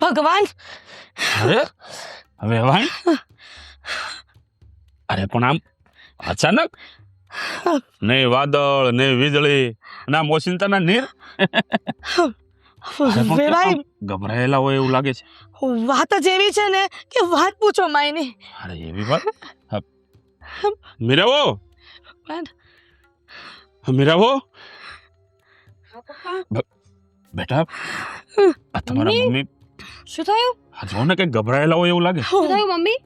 ભગવાન અરે હવે વાણ અરે પણ આમ અચાનક ને વાદળ ને વીજળી ના મોસિંતાના નીર વેવાઈ ગભરાયેલા હોય એવું લાગે છે. વાત જ એવી છે ને કે વાત પૂછો માયની. અરે એવી વાત મીરાવો મીરાવો બેટા આ તમારા મમ્મી શું થયું? આ જો ને કઈ ગભરાયેલા હોય એવું લાગે. શું થયું મમ્મી?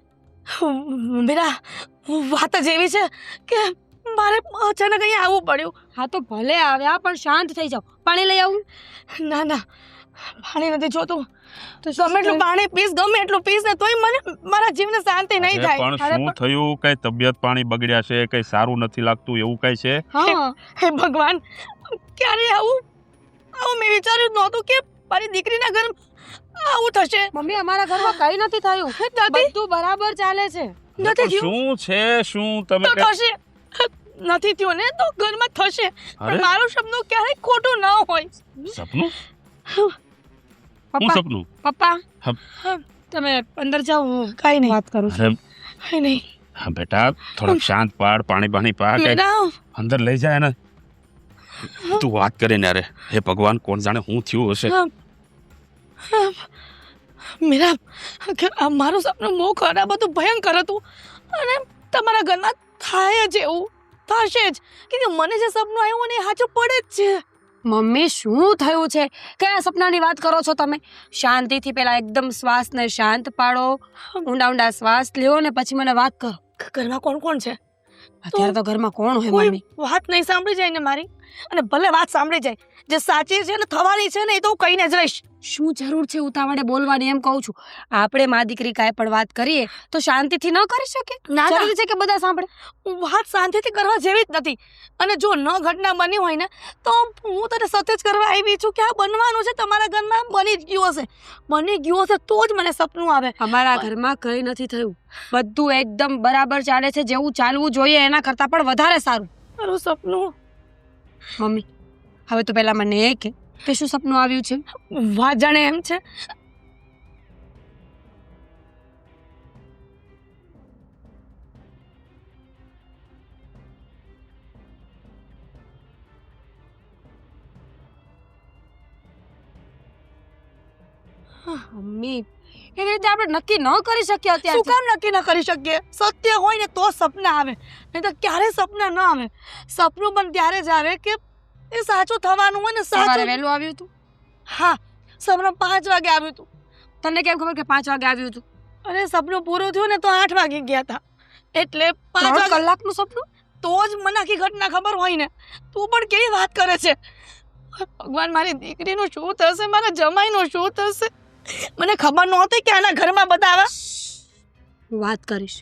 મીરા વાત જ એવી છે કે મારે અચાનક અહીંયા આવવું પડ્યું. હા તો ભલે આવ્યા પણ શાંત થઈ જાઓ. પાણી લઈ આવું? ના ના પાણી નથી જોતું. તો ગમે એટલું પાણી પીસ ગમે એટલું પીસ ને તોય મને મારા જીવને શાંતિ નહીં થાય. પણ શું થયું? કઈ તબિયત પાણી બગડ્યા છે? કઈ સારું નથી લાગતું એવું કઈ છે? હા હે ભગવાન ક્યારે આવું મેં વિચાર્યું નહોતું કે મારી દીકરીના ઘર આવું થશે. મમ્મી અમારા ઘરમાં કઈ નથી થયું. બધું બરાબર ચાલે છે. નથી થયું શું છે? શું તમે તો થશે. નથી થયું ને તો ઘરમાં થશે. પણ મારું સપનું ક્યારેય ખોટું ન હોય. સપનું? હું પપ્પા સપનું? પપ્પા હા. તમે અંદર જાઓ. હું કઈ નહીં વાત કરું છું. અરે કઈ નહીં હા બેટા થોડોક શાંત પાડ, પાણી પાણી પા કે મેરા અંદર લઈ જાય ને. તું વાત કરે ને અરે હે ભગવાન કોણ જાણે હું થયું હશે. મેરા મારું સપનું બહુ ખરાબ હતું, ભયંકર હતું અને તમારા ઘરમાં થાય જ એવું થશે જ કે મને જે સપનું આવ્યું ને એ સાચું પડે જ છે. મમ્મી શું થયું છે? કયા સપનાની વાત કરો છો તમે? શાંતિથી પેલા એકદમ શ્વાસને શાંત પાડો, ઊંડા ઊંડા શ્વાસ લ્યો ને પછી મને વાત કરો. ઘરમાં કોણ કોણ છે? અત્યારે તો ઘરમાં કોણ હોય કોઈ મમ્મી? વાત નહીં સાંભળી જાય ને મારી, અને ભલે વાત સાંભળી જાય જે સાચી છે ને થવાની છે ને એ તો હું કહીને જ રહીશ. શું જરૂર છે ઉતાવળે બોલવાની? એમ કહું છું આપણે મા દીકરી કાંઈ પણ વાત કરીએ તો શાંતિથી ન કરી શકે? ના ના જરૂરી છે કે બધા સાંભળે? વાત શાંતિથી કરવા જેવી જ નથી. અને જો ન ઘટના બની હોય ને તો હું તને સત્ય જ કરવા આવી છું કે આ બનવાનું છે તમારા ઘરમાં, બની જ ગયું હશે. બની ગયું હશે તો જ મને સપનું આવે. અમારા ઘરમાં કંઈ નથી થયું. બધું એકદમ બરાબર ચાલે છે. જેવું ચાલવું જોઈએ એના કરતાં પણ વધારે સારું. મારું સપનું મમ્મી હવે તો પહેલા મને એ કે શું સપનું આવ્યું છે? વાત જાણે એમ છે. મમ્મી એવી રીતે આપણે નક્કી ન કરી શકીએ શું અત્યારે. કામ નક્કી ન કરી શકીએ? સત્ય હોય ને તો સપના આવે, નહીં તો ક્યારે સપના ન આવે. સપનું પણ ત્યારે જ આવે કે એ સાચું થવાનું હોય ને. સવારે સાચું વહેલું આવ્યું હતું? હા સપનું 5 વાગે આવ્યું હતું. તને કેમ ખબર કે 5 વાગે આવ્યું હતું? અને સપનું પૂરું થયું ને તો 8 વાગે ગયા હતા. એટલે 5 3 વાગે કલાકનું સપનું? તો જ મને આખી ઘટના ખબર હોય ને. તું પણ કેવી વાત કરે છે? ભગવાન મારી દીકરીનું શું થશે, મારા જમાઈનું શું થશે? મને ખબર નહોતી કે આના ઘરમાં બધા આવા. હું વાત કરીશ.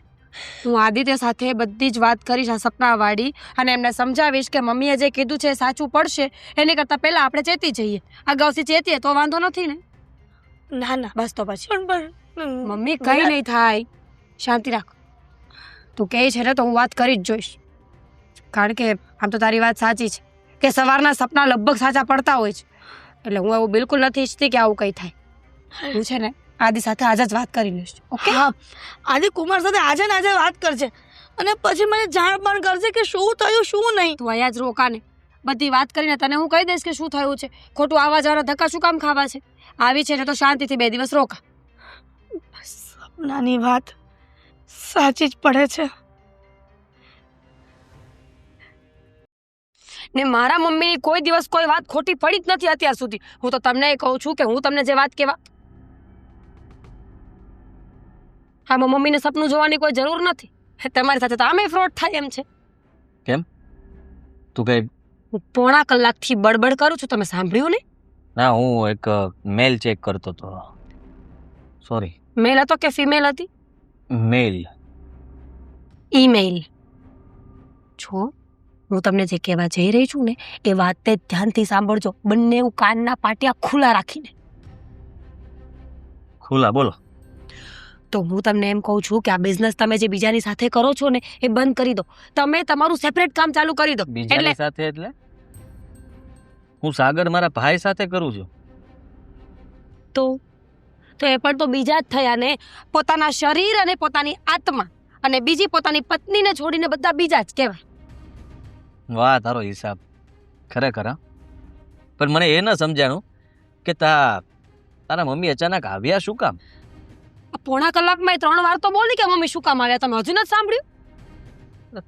હું આદિત્ય સાથે બધી જ વાત કરીશ આ સપનાવાળી, અને એમને સમજાવીશ કે મમ્મીએ જે કીધું છે એ સાચું પડશે. એની કરતાં પહેલાં આપણે ચેતી જઈએ. અગાઉથી ચેતીએ તો વાંધો નથી ને? ના ના બસ તો પછી પણ મમ્મી કંઈ નહીં થાય. શાંતિ રાખ. તું કહે છે ને તો હું વાત કરી જ જોઈશ. કારણ કે આમ તો તારી વાત સાચી છે કે સવારના સપના લગભગ સાચા પડતા હોય છે. એટલે હું એવું બિલકુલ નથી ઈચ્છતી કે આવું કંઈ થાય. હું છે ને આદિ સાથે આજે જ વાત કરી લઈશ. ઓકે? હા આજે કુમાર સાથે આજે ને આજે વાત કરજે અને પછી મને જાણ પણ કરજે કે શું થયું શું નહીં. તું અહીંયા જ રોકા ને. બધી વાત કરીને તને હું કહી દઈશ કે શું થયું છે. ખોટું આવા જવાના ધક્કા શું કામ ખાવા છે? આવી છે ને તો શાંતિથી 2 દિવસ રોકા. સપનાની વાત સાચી જ પડે છે. ને મારા મમ્મીની કોઈ દિવસ કોઈ વાત ખોટી પડી જ નથી અત્યાર સુધી. હું તો તમને કહું છું કે હું તમને જે વાત કહેવા, હા મમ્મીને સપનું જોવાની કોઈ જરૂર નથી. તમારી સાથે તો આમે ફ્રોડ થાય એમ છે. કેમ? તું કઈ? હું પોણા કલાકથી બડબડ કરું છું, તમે સાંભળ્યું ને? ના, હું એક મેલ ચેક કરતો હતો. સોરી. મેલ હતો કે ફિમેલ હતી? મેલ. ઈમેલ. છો હું તમને જે કહેવા જઈ રહી છું ને એ વાત તે ધ્યાનથી સાંભળજો. બંને કાનના પાટિયા ખુલ્લા રાખીને. ખુલ્લા બોલો. તો હું તમને એમ કહું છું કે આ બિઝનેસ તમે જે બીજાની સાથે કરો છો ને એ બંધ કરી દો. તમે તમારું સેપરેટ કામ ચાલુ કરી દો. બીજાની સાથે એટલે? હું સાગર મારા ભાઈ સાથે કરું છું. તો એ પણ તો બીજા જ થયા ને, પોતાના શરીર અને પોતાની આત્મા અને બીજી પોતાની પત્નીને છોડીને બધા બીજા જ કહેવાય. વાહ, તારો હિસાબ ખરેખર હા. પણ મને એ ન સમજાણું કે તારા મમ્મી અચાનક આવ્યા શું કામ? આ પોણા કલાકમાં 3 વાર તો બોલી કે મમ્મી શું કામ આવ્યા, તમે હજુ નથી સાંભળ્યું?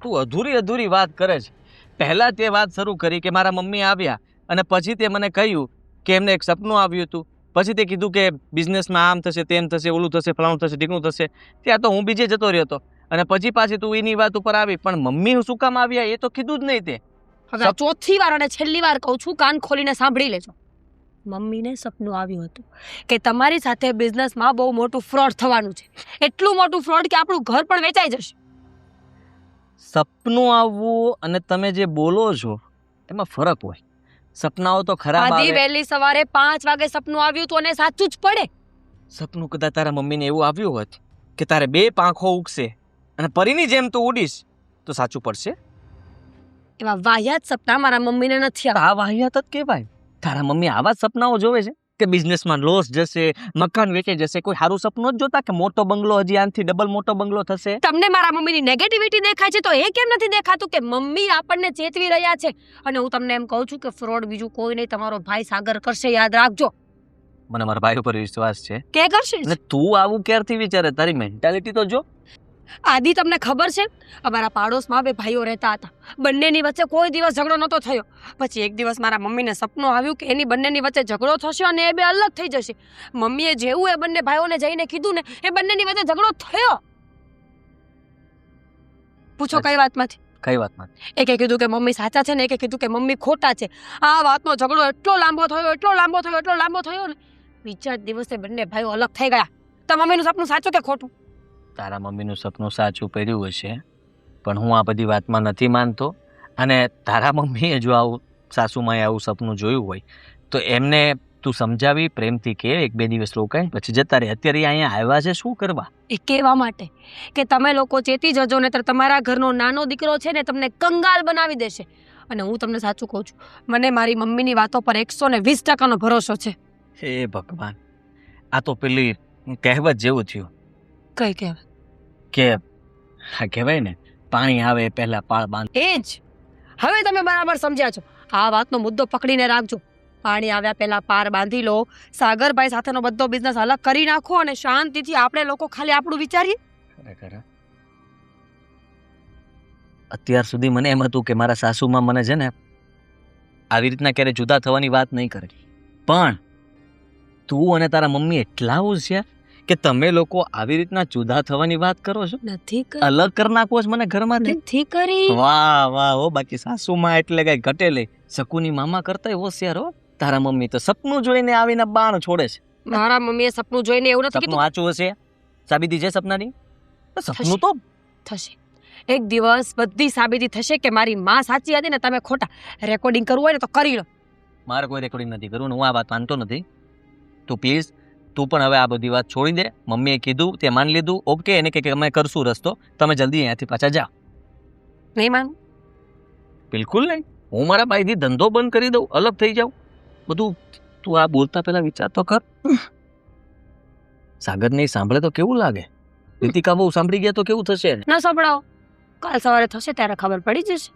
તું અધૂરી વાત કરે છે. પહેલા તે વાત શરૂ કરી કે મારા મમ્મી આવ્યા અને પછી તે મને કહ્યું કે એમને એક સપનું આવ્યું હતું. પછી તે કીધું કે બિઝનેસમાં આમ થશે, તેમ થશે, ઓલું થશે, ફલાણું થશે, ઢીકણું થશે. ત્યાં તો હું બીજે જતો રહ્યો હતો અને પછી પાછી તું એની વાત ઉપર આવી. પણ મમ્મી શું કામ આવ્યા એ તો કીધું જ નહીં તે. હવે આ ચોથી વાર અને છેલ્લી વાર કહું છું, કાન ખોલીને સાંભળી લેજો. મમ્મીને સપનું આવ્યું હતું કે તમારી સાથે બિઝનેસમાં બહુ મોટું ફ્રોડ થવાનું છે. એટલું મોટું ફ્રોડ કે આપણું ઘર પણ વેચાઈ જશે. સપનું આવવું અને તમે જે બોલો છો એમાં ફરક હોય. સપનાઓ તો ખરાબ આધી આવે. વહેલી સવારે 5 વાગે સપનું આવ્યું તો એને સાચું જ પડે. સપનું કદાચ તારા મમ્મીને એવું આવ્યું હોત કે તારે 2 પાંખો ઉગશે અને પરીની જેમ તું ઉડીશ તો સાચું પડશે. એવા વાહિયાત સપના મારા મમ્મીને નથી આવ્યા. આ વાહિયાત જ કહેવાય. તારા મમ્મી આવા જ સપનાઓ જોવે છે કે બિઝનેસમાં લોસ જશે, મકાન વેચાઈ જશે. કોઈ સારું સપનું જ જોતા કે મોટો બંગલો હજી આનાથી ડબલ મોટો બંગલો થશે? તમને મારા મમ્મીની નેગેટિવિટી દેખાય છે તો એ કેમ નથી દેખાતું કે મમ્મી આપણને ચેતવી રહ્યા છે? અને હું તમને એમ કહું છું કે ફ્રોડ બીજું કોઈ નહીં, તમારો ભાઈ સાગર કરશે, યાદ રાખજો. મને મારા ભાઈ ઉપર વિશ્વાસ છે. કે કરશે જ. અને તું આવું ક્યારથી વિચારે? તારી મેન્ટાલિટી તો જો. આદિ, તમને ખબર છે અમારા પાડોશમાં 2 ભાઈઓ રહેતા હતા. બંનેની વચ્ચે કોઈ દિવસ ઝઘડો નહોતો થયો. પછી એક દિવસ મારા મમ્મીને સપનું આવ્યું કે એની બંનેની વચ્ચે ઝઘડો થશે અને એ 2 અલગ થઈ જશે. મમ્મીએ જેવું એ બંને ભાઈઓને જઈને કીધું ને, એ બંનેની વચ્ચે ઝઘડો થયો. પૂછો કઈ વાતમાંથી? કઈ વાતમાં? એકે કીધું કે મમ્મી સાચા છે ને એકે કીધું કે મમ્મી ખોટા છે. આ વાતનો ઝઘડો એટલો લાંબો થયો ને, બીજા જ દિવસે બંને ભાઈઓ અલગ થઈ ગયા. તો મમ્મીનું સપનું સાચું કે ખોટું? તારા મમ્મીનું સપનું સાચું પડ્યું હશે, પણ હું આ બધી વાતમાં નથી માનતો. અને તારા મમ્મીએ જો આવું સાસુમાએ આવું સપનું જોયું હોય તો એમને તું સમજાવી પ્રેમથી કે 1-2 દિવસ રોકાય પછી જતા રહે. અત્યારે અહીંયા આવ્યા છે શું કરવા? એ કહેવા માટે કે તમે લોકો ચેતી જજો ને તો તમારા ઘરનો નાનો દીકરો છે ને તમને કંગાલ બનાવી દેશે. અને હું તમને સાચું કહું છું, મને મારી મમ્મીની વાતો પર 120% ભરોસો છે. હે ભગવાન, આ તો પેલી કહેવત જેવું થયું કઈ કહેવાય? કે હા કહેવાય ને, પાણી આવે પહેલા પાળ બાંધ. એ જ. હવે તમે બરાબર સમજ્યા છો. આ વાતનો મુદ્દો પકડીને રાખજો. પાણી આવ્યા પહેલા પાર બાંધી લો. સાગરભાઈ સાથેનો બધો બિઝનેસ અલગ કરી નાખો અને શાંતિથી આપણે લોકો ખાલી આપણું વિચારીએ. ખરેખર અત્યાર સુધી મને એમ હતું કે મારા સાસુમાં મને છે ને આવી રીતના ક્યારે જુદા થવાની વાત નહીં કરે. પણ તું અને તારા મમ્મી એટલા હોશિયાર કે તમે લોકો આવી રીતના જુદા થવાની વાત કરો છો, નથી અલગ કરી નાખો છો મને ઘરમાંથી. નથી કરી. વાહ વાહ હો. બાકી સાસુમાં એટલે કઈ ઘટે લઈ. શકુની મામા કરતા હોશિયાર હો. તારા મમ્મી તો સપનું જોઈને આવીને બાણ છોડે છે. મારા મમ્મીએ સપનું જોઈને એવું નથી સપનું કીધું. સાચું હશે? સાબિતી છે સપનાની? સપનું તો થશે. એક દિવસ બધી સાબિતી થશે કે મારી માં સાચી હતી ને તમે ખોટા. રેકોર્ડિંગ કરવું હોય ને તો કરી લો. મારે કોઈ રેકોર્ડિંગ નથી કરવું ને હું આ વાત માનતો નથી. તો પ્લીઝ તું પણ હવે આ બધી વાત છોડી દે. મમ્મીએ કીધું તે માની લીધું, ઓકે. એને કે અમે કરશું રસ્તો, તમે જલ્દી અહીંયાથી પાછા જાઓ. નહીં માનું? બિલકુલ નહીં. હું મારા ભાઈથી ધંધો બંધ કરી દઉં, અલગ થઈ જાઉં બધું. તું આ બોલતા પહેલા વિચાર તો કર. સાગર નહીં સાંભળે તો કેવું લાગે? રીતિકા બહુ સાંભળી ગયા તો કેવું થશે? ના સંભળાવો. કાલ સવારે થશે ત્યારે ખબર પડી જશે.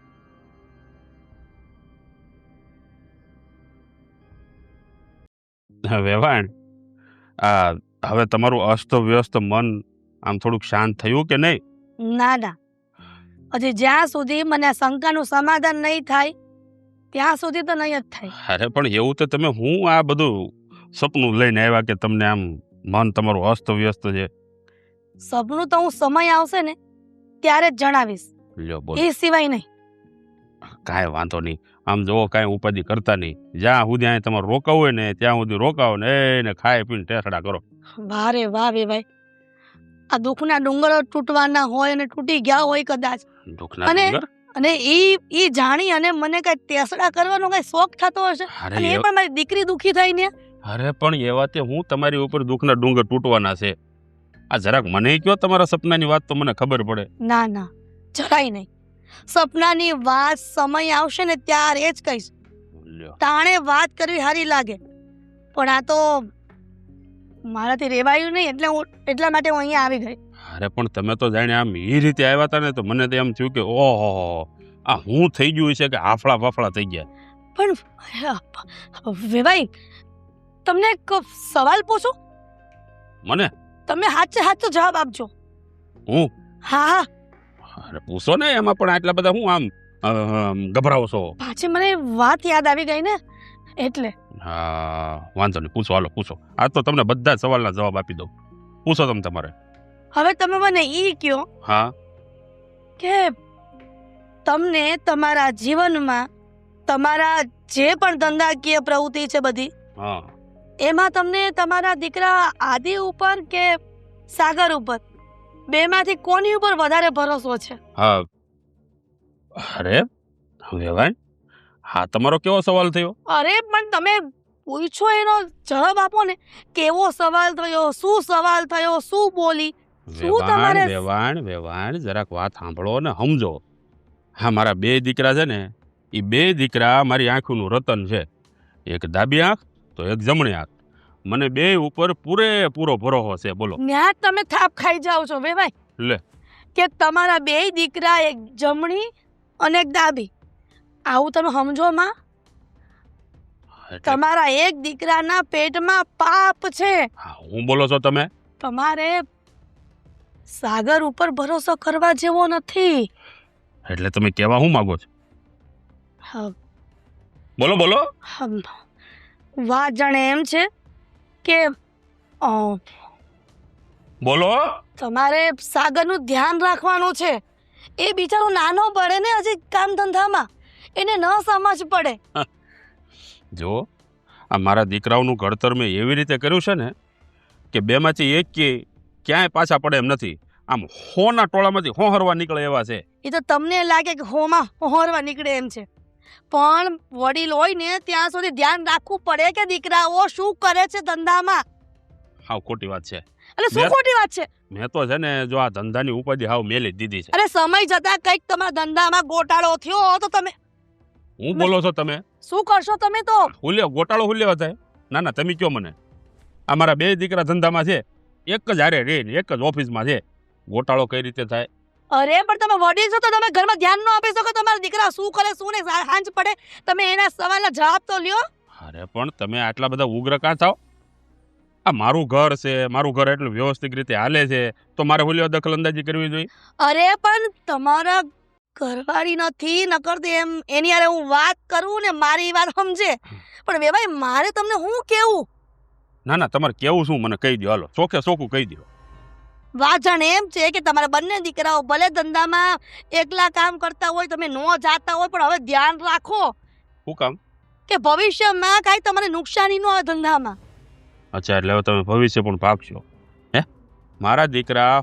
વેવાણ, આ હવે તમારું અસ્તવ્યસ્ત મન આમ થોડુંક શાંત થયું કે નહીં? ના, હજી જ્યાં સુધી મને આ શંકાનું સમાધાન નહીં થાય ત્યાં સુધી તો નહીં જ થાય. અરે પણ એવું તો તમે હું આ બધું સપનું લઈને આવ્યા કે તમને આમ મન તમારું અસ્તવ્યસ્ત છે? સપનું તો હું સમય આવશે ને ત્યારે જ જણાવીશ, લ્યો બોલ. એ સિવાય નહીં. કાંઈ વાંધો નહીં. આમ જો કાંઈ ઉપાધિ કરતા નહીં. જ્યાં સુધી અહીં તમારે રોકાવું હોય ને ત્યાં સુધી રોકાવો ને એને ખાઈ પીને ટેસડા કરો. વારે વાહ વે ભાઈ, આ દુઃખના ડુંગરો તૂટવાના હોય અને તૂટી ગયા હોય કદાચ, દુઃખના અને ડુંગર? અને ઈ જાણી અને મને કઈ ટેસડા કરવાનો કઈ શોખ થતો હશે, અરે અને એ પણ મારી દીકરી દુખી થઈ ને. અરે પણ એ વાતે હું તમારી ઉપર દુઃખના ડુંગર તૂટવાના છે. આ જરાક મને કયો તમારા સપનાની વાત તો મને ખબર પડે. ના ના, જરાય નહીં. સપનાની વાત સમય આવશે ને ત્યારે જ કહીશ. લ્યો. તાણે વાત કરવી સારી લાગે, પણ આ તો મારાથી રેવાયું નહીં, એટલા માટે હું અહીંયા આવી ગઈ. અરે પણ તમે તો જાણે આમ એ રીતે આવ્યા હતા ને તો મને તો એમ થયું કે ઓહો આ હું થઈ ગયું છે કે હાફળા ફાફળા થઈ ગયા. પણ વેવાઈ, તમને એક સવાલ પૂછું? મને? તમે સાચો જવાબ આપજો. હું? હા. અરે પૂછો ને, એમાં પણ આટલા બધા હું આમ ગભરાવો છો? પાછી મને વાત યાદ આવી ગઈ ને એટલે. હા વાંધો નહીં, પૂછો, હાલો પૂછો. આ તો તમને બધા સવાલના જવાબ આપી દઉં. પૂછો તમે તમારે. હવે તમે મને ઈ કહો હા કે તમને તમારા જીવનમાં તમારા જે પણ ધંધાકીય પ્રવૃત્તિ છે બધી, હા, એમાં તમને તમારા દીકરા આદિ ઉપર કે સાગર ઉપર, બેમાંથી કોની ઉપર વધારે ભરોસો છે? હા. અરે વેવાય, હા તમારો કેવો સવાલ થયો? અરે પણ તમે પૂછો એનો જવાબ આપો ને. કેવો સવાલ થયો, શું સવાલ થયો, શું બોલી? શું તમારે- વેવાણ જરાક વાત સાંભળો ને સમજો. હા, મારા બે દીકરા છે ને, એ બે દીકરા મારી આંખનું રતન છે. એક ડાબી આંખ તો એક જમણી આંખ. મને બે ઉપર પૂરેપૂરો ભરોસો છે. બોલો. ન્યા તમે થાપ ખાઈ જાઓ છો વેવાઈ. લે, કે તમારા બે દીકરા, એક જમણી અને એક ડાબી, આવું તમે સમજો માં? એટલે તમારા એક દીકરાના પેટમાં પાપ છે. હા, હું બોલો છો તમે? તમારે સાગર ઉપર ભરોસો કરવા જેવો નથી. એટલે તમે કેવા હું માંગો છો? હા, બોલો બોલો. વાત જાણે એમ છે કે બોલો. તમારે સાગરનું ધ્યાન રાખવાનું છે. એ બિચારો નાનો પડે ને હજી કામ ધંધામાં, એને ન સમજ પડે. જો આ મારા દીકરાઓનું ઘડતર મેં એવી રીતે કર્યું છે ને કે બેમાંથી એક ક્યાંય પાછા પડે એમ નથી. આમ હોના ટોળામાંથી હોહરવા નીકળે એવા છે. એ તો તમને લાગે કે હોમાં હોરવા નીકળે એમ છે, પણ વડીલ હોય ને ત્યાં સુધી ધ્યાન રાખવું પડે કે દીકરાઓ શું કરે છે ધંધામાં. હાવ ખોટી વાત છે. એટલે શું ખોટી વાત છે? મેં તો છે ને જો આ ધંધાની ઉપાધિ હાવ મેલી જ દીધી છે. અરે સમય જતા કંઈક તમારા ધંધામાં ગોટાળો થયો તો તમે હું બોલો છો તમે? શું કરશો તમે? તો હુલ્યો ગોટાળો હુલ્યો થાય? ના ના, તમે કયો મને. આ મારા બે દીકરા ધંધામાં છે, એક જ હારે રે ને એક જ ઓફિસમાં છે. ગોટાળો કઈ રીતે થાય? અરે પણ તમે વડીલ છો તો તમે ઘરમાં ધ્યાન ન આપી શકો તમારા દીકરા શું કરે શું ને? સાંજ પડે તમે એના સવાલના જવાબ તો લ્યો. અરે પણ તમે આટલા બધા ઉગ્ર કાં થાવ? આ મારું ઘર છે, મારું ઘર એટલું વ્યવસ્થિત રીતે હાલે છે, તો મારે હુલ્યો દખલ અંદાજી કરવી જોઈએ? અરે પણ તમારા ઘરવાળી નથી નકર તો એમ એની યારે હું વાત કરું ને મારી વાત સમજે. પણ વેવાઈ મારે તમને હું કેવું? ના ના, તમારે કેવું શું મને કહી દો, હાલો ચોખે ચોખ્ખું કહી દો. વાત જાણે એમ છે કે તમારા બંને દીકરાઓ ભલે ધંધામાં એકલા કામ કરતા હોય, તમે ન જાતા હોય, પણ હવે ધ્યાન રાખો શું કામ? કે ભવિષ્યમાં કાંઈ તમારે નુકસાની ન આવે ધંધામાં. અચ્છા, એટલે હવે તમે ભવિષ્ય પણ ભાગશો હે? મારા દીકરા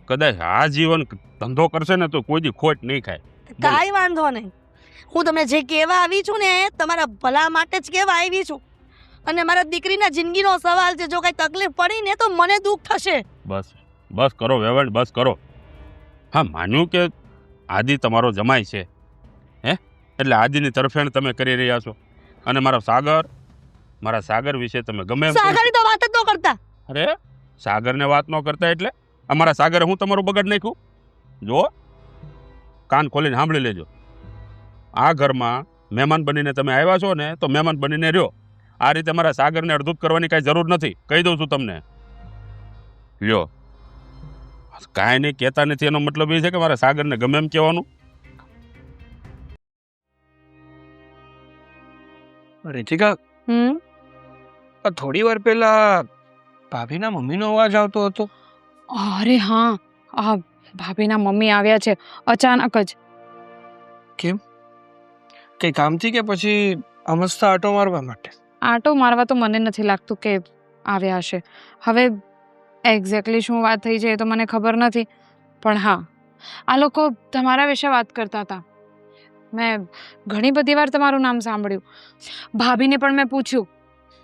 કદાચ આ જીવન ધંધો કરશે ને તો કોઈ દી ખોટ નહીં ખાય. કાંઈ વાંધો નહીં. હું તમને જે કહેવા આવી છું ને તમારા ભલા માટે જ કહેવા આવી છું. અને મારા દીકરીના જિંદગીનો સવાલ છે, જો કાંઈ તકલીફ પડી ને તો મને દુઃખ થશે. બસ બસ કરો વેવાણ, બસ કરો. હા, માન્યું કે આદિ તમારો જમાઈ છે હે, એટલે આદિની તરફેણ તમે કરી રહ્યા છો. અને મારા સાગર વિશે તમે ગમે એમ સાગરની તો વાત જ ન કરતા. અરે સાગરને વાત ન કરતા એટલે અમારા સાગરે હું તમારું બગાડ નાખ્યું? જો કાન ખોલીને સાંભળી લેજો. આ ઘરમાં મહેમાન બનીને તમે આવ્યા છો ને તો મહેમાન બનીને રહ્યો. આ રીતે મારા સાગરને અડધૂત કરવાની કાંઈ જરૂર નથી, કહી દઉં છું તમને. લ્યો, કાંઈ નહીં કહેતા નથી એનો મતલબ એ છે કે મારા સાગરને ગમે એમ કહેવાનું? રીતિકા, થોડી વાર પહેલા ભાભીના મમ્મીનો અવાજ આવતો હતો. અરે હા, આ ભાભીના મમ્મી આવ્યા છે અચાનક જ. કઈ કામથી કે પછી અમસ્તા આટો મારવા માટે? આટો મારવા તો મને નથી લાગતું કે આવ્યા હશે. હવે એક્ઝેક્ટલી શું વાત થઈ છે એ તો મને ખબર નથી, પણ હા, આ લોકો તમારા વિશે વાત કરતા હતા. મેં ઘણી બધી વાર તમારું નામ સાંભળ્યું. ભાભીને પણ મેં પૂછ્યું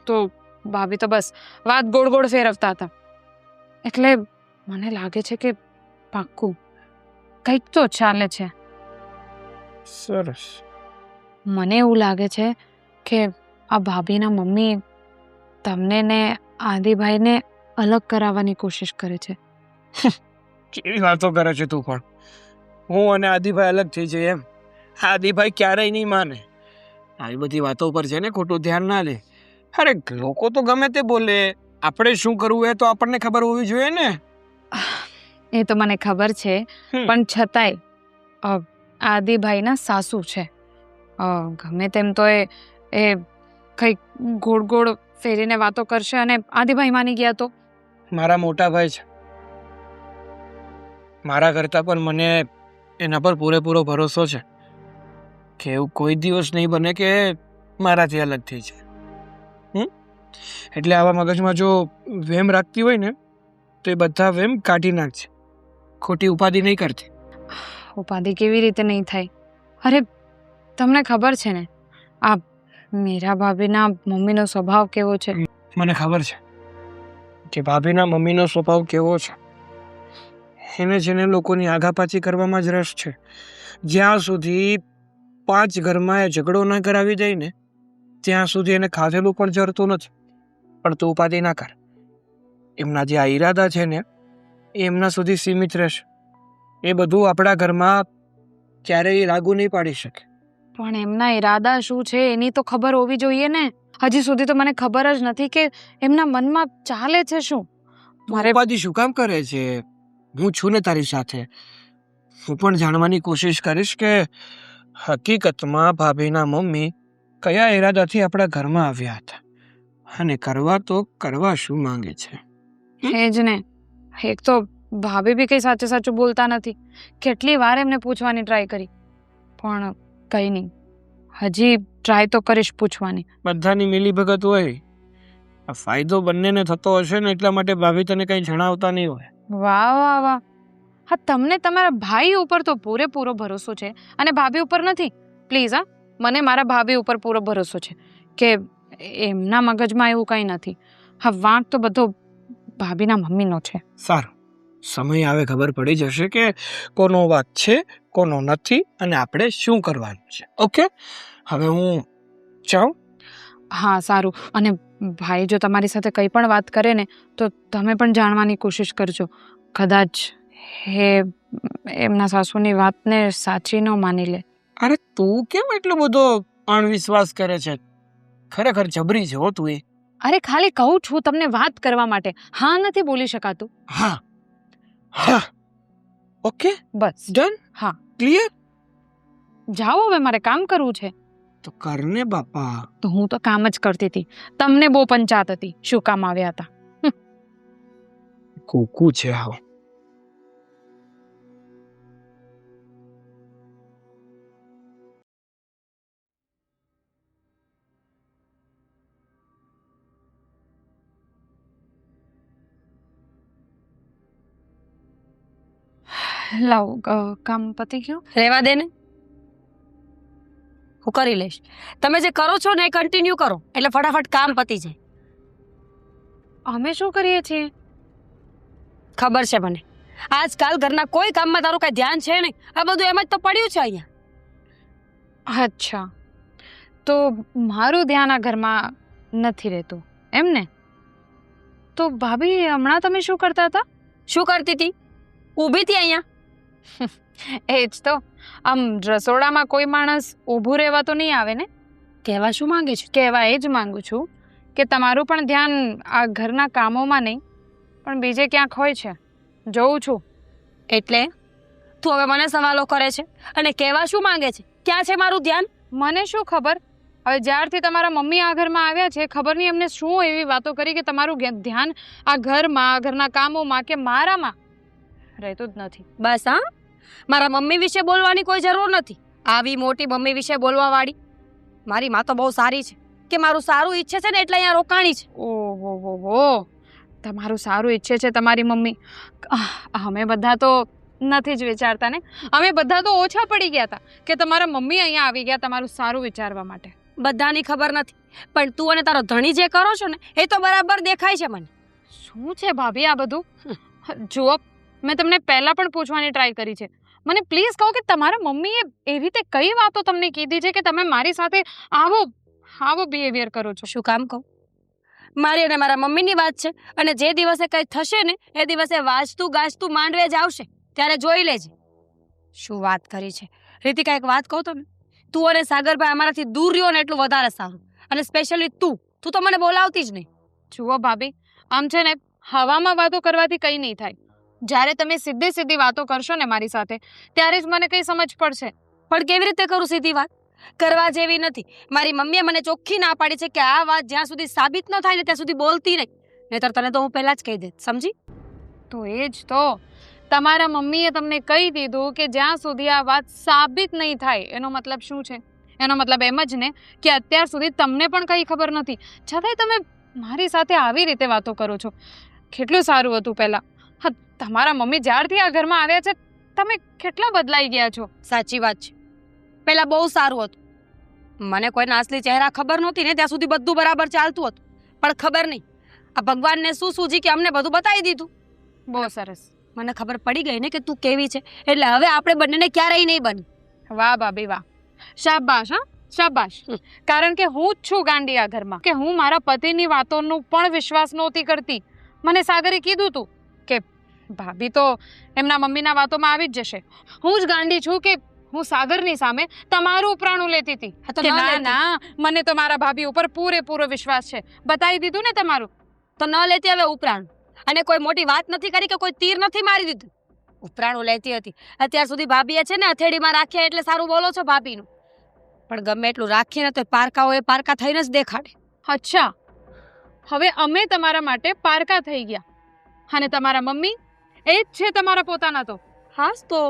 તો ભાભી તો બસ વાત ગોળ ગોળ ફેરવતા હતા. એટલે મને લાગે છે કે પાક્કું કંઈક તો ચાલે છે. સરસ. મને એવું લાગે છે કે આ ભાભીના મમ્મી તમને ને આદિભાઈને અલગ કરાવવાની કોશિશ કરે છે. કેવી વાતો કરે છે તું? પણ હું અને આદિભાઈ અલગ થઈ જઈએ એમ? આદિભાઈ ક્યારેય નહીં માને. આવી બધી વાતો ઉપર છે ને ખોટું ધ્યાન ના દે. અરે લોકો તો ગમે તે બોલે, આપણે શું કરવું એ તો આપણને ખબર હોવી જોઈએ ને. એ તો મને ખબર છે, પણ છતાંય આદિભાઈના સાસુ છે. ગમે તેમ તો એ કંઈક ગોળ ગોળ ફેરીને વાતો કરશે અને આદિભાઈ માની ગયા તો? મારા મોટા ભાઈ છે. મારા કરતાં પણ મને એના પર પૂરેપૂરો ભરોસો છે કે એવું કોઈ દિવસ નહીં બને કે મારાથી અલગ થઈ જાય. એટલે આવા મગજમાં જો વેમ રાખતી હોય ને તો એ બધા વેમ કાઢી નાખશે. ખોટી ઉપાધિ નહીં કરતી. ઉપાધિ કેવી રીતે નહીં થાય? અરે તમને ખબર છે ને આ મીરા ભાભીના મમ્મીનો સ્વભાવ કેવો છે? મને ખબર છે કે ભાભીના મમ્મીનો સ્વભાવ કેવો છે. એને જેને લોકોની આઘાપાછી કરવામાં જ રસ છે. જ્યાં સુધી 5 ઘરમાં એ ઝઘડો ન કરાવી જાય ને ત્યાં સુધી એને ખાધેલું પણ જરતું નથી. પણ તું ઉપાધિ ના કર. એમના જે આ ઈરાદા છે ને એ એમના સુધી સીમિત રહેશે. એ બધું આપણા ઘરમાં ક્યારેય લાગુ નહીં પાડી શકે. પણ એમના ઈરાદા શું છે એની તો ખબર હોવી જોઈએ ને. હજી સુધી તો મને ખબર જ નથી કે એમના મનમાં ચાલે છે શું. મારે ઉપાધિ શું કામ કરે છે? હું છું ને તારી સાથે. હું પણ જાણવાની કોશિશ કરીશ કે હકીકતમાં ભાભીના મમ્મી કયા ઈરાદાથી આપણા ઘરમાં આવ્યા હતા અને કરવા શું માંગે છે. એ જ ને. એક તો ભાભી બી કંઈ સાચે સાચું બોલતા નથી. કેટલી વાર એમને પૂછવાની ટ્રાય કરી પણ કંઈ નહીં. હજી ટ્રાય તો કરીશ પૂછવાની. બધાની મિલીભગત હોય. આ ફાયદો બંનેને થતો હશે ને એટલા માટે ભાભી તને કંઈ જણાવતા નહીં હોય. વાહ વાહ વાહ. હા, તમને તમારા ભાઈ ઉપર તો પૂરેપૂરો ભરોસો છે અને ભાભી ઉપર નથી. પ્લીઝ હા, મને મારા ભાભી ઉપર પૂરો ભરોસો છે કે એમના મગજમાં એવું કંઈ નથી. હા, વાંક તો બધો ભાભીના મમ્મીનો છે. સારું, સમય આવે ખબર પડી જશે કે કોનો વાત છે કોનો નથી અને આપણે શું કરવાનું છે. ઓકે, હવે હું જાઉં. હા સારું. અને ભાઈ જો તમારી સાથે કંઈ પણ વાત કરે ને તો તમે પણ જાણવાની કોશિશ કરજો. કદાચ એ એમના સાસુની વાતને સાચી ન માની લે. અરે તું કેમ એટલો બધો અણવિશ્વાસ કરે છે? ખરેખર જબરી છે હો તું. એ અરે ખાલી કહું છું તમને વાત કરવા માટે. હા નથી બોલી શકાતું. હા હા ઓકે, બસ ડન. હા, ક્લિયર. જાઓ હવે, મારે કામ કરવું છે. તો કરને બાપા. તો હું તો કામ જ કરતી હતી. તમને બહુ પંચાત હતી શું કામ આવ્યા હતા. કુકુ છે આવો. લાવ કામ પતી ગયું. રહેવા દે ને, હું કરી લઈશ. તમે જે કરો છો ને એ કન્ટિન્યુ કરો એટલે ફટાફટ કામ પતી જાય. અમે શું કરીએ છીએ? ખબર છે મને. આજકાલ ઘરના કોઈ કામમાં તારું કઈ ધ્યાન છે નહીં. આ બધું એમ જ તો પડ્યું છે અહીંયા. અચ્છા, તો મારું ધ્યાન આ ઘરમાં નથી રહેતું એમ ને? તો ભાભી હમણાં તમે શું કરતા હતા? શું કરતી હતી? ઊભી હતી અહીંયા. એ જ તો. આમ રસોડામાં કોઈ માણસ ઊભું રહેવા તો નહીં આવે ને? કહેવા શું માંગે છે? કહેવા એ જ માંગુ છું કે તમારું પણ ધ્યાન આ ઘરના કામોમાં નહીં પણ બીજે ક્યાંક હોય છે. જોઉં છું. એટલે તું હવે મને સવાલો કરે છે અને કહેવા શું માંગે છે? ક્યાં છે મારું ધ્યાન? મને શું ખબર. હવે જ્યારથી તમારા મમ્મી આ ઘરમાં આવ્યા છે ખબર નહીં એમને શું એવી વાતો કરી કે તમારું ધ્યાન આ ઘરમાં આ ઘરના કામોમાં કે મારામાં રહેતું જ નથી. બસ હા, મારા મમ્મી વિશે બોલવાની કોઈ જરૂર નથી. આવી મોટી મમ્મી વિશે બોલવા વાળી મારી માં તો બહુ સારી છે કે મારું સારું ઈચ્છે છે ને એટલે અહીંયા રોકાણી છે. ઓહો હો, તમારું સારું ઈચ્છે છે તમારી મમ્મી. અમે બધા તો નથી જ વિચારતા ને. અમે બધા તો ઓછા પડી ગયા હતા કે તમારા મમ્મી અહીંયા આવી ગયા તમારું સારું વિચારવા માટે. બધાની ખબર નથી પણ તું અને તારો ધણી જે કરો છો ને એ તો બરાબર દેખાય છે મને. શું છે ભાભી આ બધું? જુઓ, મેં તમને પહેલાં પણ પૂછવાની ટ્રાય કરી છે. મને પ્લીઝ કહો કે તમારા મમ્મીએ એવી રીતે કઈ વાતો તમને કીધી છે કે તમે મારી સાથે આવો આવો બિહેવિયર કરો છો? શું કામ કહું? મારી અને મારા મમ્મીની વાત છે, અને જે દિવસે કંઈ થશે ને એ દિવસે વાંચતું ગાજતું માંડવે જ આવશે, ત્યારે જોઈ લેજે. શું વાત કરી છે રીતિકા? એક વાત કહું તમે, તું અને સાગરભાઈ અમારાથી દૂર રહ્યો ને એટલું વધારે સારું. અને સ્પેશિયલી તું તો મને બોલાવતી જ નહીં. જુઓ ભાભી, આમ છે ને હવામાં વાતો કરવાથી કંઈ નહીં થાય. જ્યારે તમે સીધી સીધી વાતો કરશો ને મારી સાથે, ત્યારે જ મને કંઈ સમજ પડશે. પણ કેવી રીતે કરું સીધી વાત? કરવા જેવી નથી. મારી મમ્મીએ મને ચોખ્ખી ના પાડી છે કે આ વાત જ્યાં સુધી સાબિત ન થાય ને ત્યાં સુધી બોલતી નહીં, નહીંતર તને તો હું પહેલા જ કહી દે, સમજી? તો એ જ તો, તમારા મમ્મીએ તમને કહી દીધું કે જ્યાં સુધી આ વાત સાબિત નહીં થાય. એનો મતલબ શું છે? એનો મતલબ એમ જ ને કે અત્યાર સુધી તમને પણ કંઈ ખબર નથી, છતાંય તમે મારી સાથે આવી રીતે વાતો કરો છો. કેટલું સારું હતું પહેલાં. હા, તમારા મમ્મી જ્યારથી આ ઘરમાં આવ્યા છે તમે કેટલા બદલાઈ ગયા છો. સાચી વાત છે, પહેલા બહુ સારું હતું. મને કોઈના અસલી ચહેરા ખબર નહોતી ને ત્યાં સુધી બધું બરાબર ચાલતું હતું. પણ ખબર નહીં આ ભગવાનને શું સૂજી કે અમને બધું બતાવી દીધું. બહુ સરસ. મને ખબર પડી ગઈ ને કે તું કેવી છે, એટલે હવે આપણે બંનેને ક્યારેય નહીં બની. વાહ ભાભી વાહ, શાબાશ. હા શાબાશ. કારણ કે હું જ છું ગાંડી આ ઘરમાં, કે હું મારા પતિની વાતોનું પણ વિશ્વાસ નહોતી કરતી. મને સાગરે કીધું હતું કે ભાભી તો એમના મમ્મીના વાતોમાં આવી જ જશે. હું જ ગાંડી છું કે હું સાગરની સામે તમારું ઉપરાણું લેતી હતી. હા તો કે ન ના લેતી. ના, મને તો મારા ભાભી ઉપર પૂરેપૂરો વિશ્વાસ છે. બતાવી દીધું ને તમારું. તો ન લેતી હવે ઉપરાણું. અને કોઈ મોટી વાત નથી કરી કે કોઈ તીર નથી મારી દીધું. ઉપરાણું લેતી હતી. અત્યાર સુધી ભાભીએ છે ને હથેળીમાં રાખ્યા એટલે સારું બોલો છો ભાભીનું. પણ ગમે એટલું રાખીએ ને તો પારકા હોય પારકા થઈને જ દેખાડે. અચ્છા, હવે અમે તમારા માટે પારકા થઈ ગયા અને તમારા મમ્મી એ જ છે તમારા પોતાના. તો હાસ તો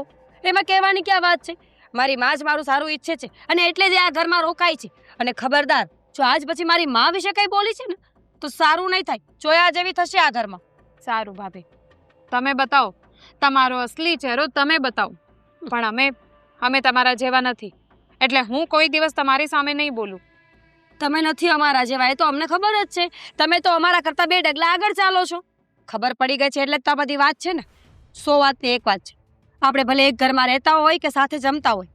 એમાં કહેવાની ક્યાં વાત છે? મારી માં જ મારું સારું ઈચ્છે છે અને એટલે જ આ ઘરમાં રોકાય છે. અને ખબરદાર, જો આજ પછી મારી માં વિશે કંઈ બોલી છે ને તો સારું નહીં થાય. જોયા જેવી થશે આ ઘરમાં. સારું ભાભી, તમે બતાવો તમારો અસલી ચહેરો, તમે બતાવો. પણ અમે તમારા જેવા નથી, એટલે હું કોઈ દિવસ તમારી સામે નહીં બોલું. તમે નથી અમારા જેવા, એ તો અમને ખબર જ છે. તમે તો અમારા કરતા 2 ડગલા આગળ ચાલો છો. ખબર પડી ગઈ છે એટલે જ તો આ બધી વાત છે ને. 100 વાતની એક વાત છે, આપણે ભલે એક ઘરમાં રહેતા હોય કે સાથે જમતા હોય,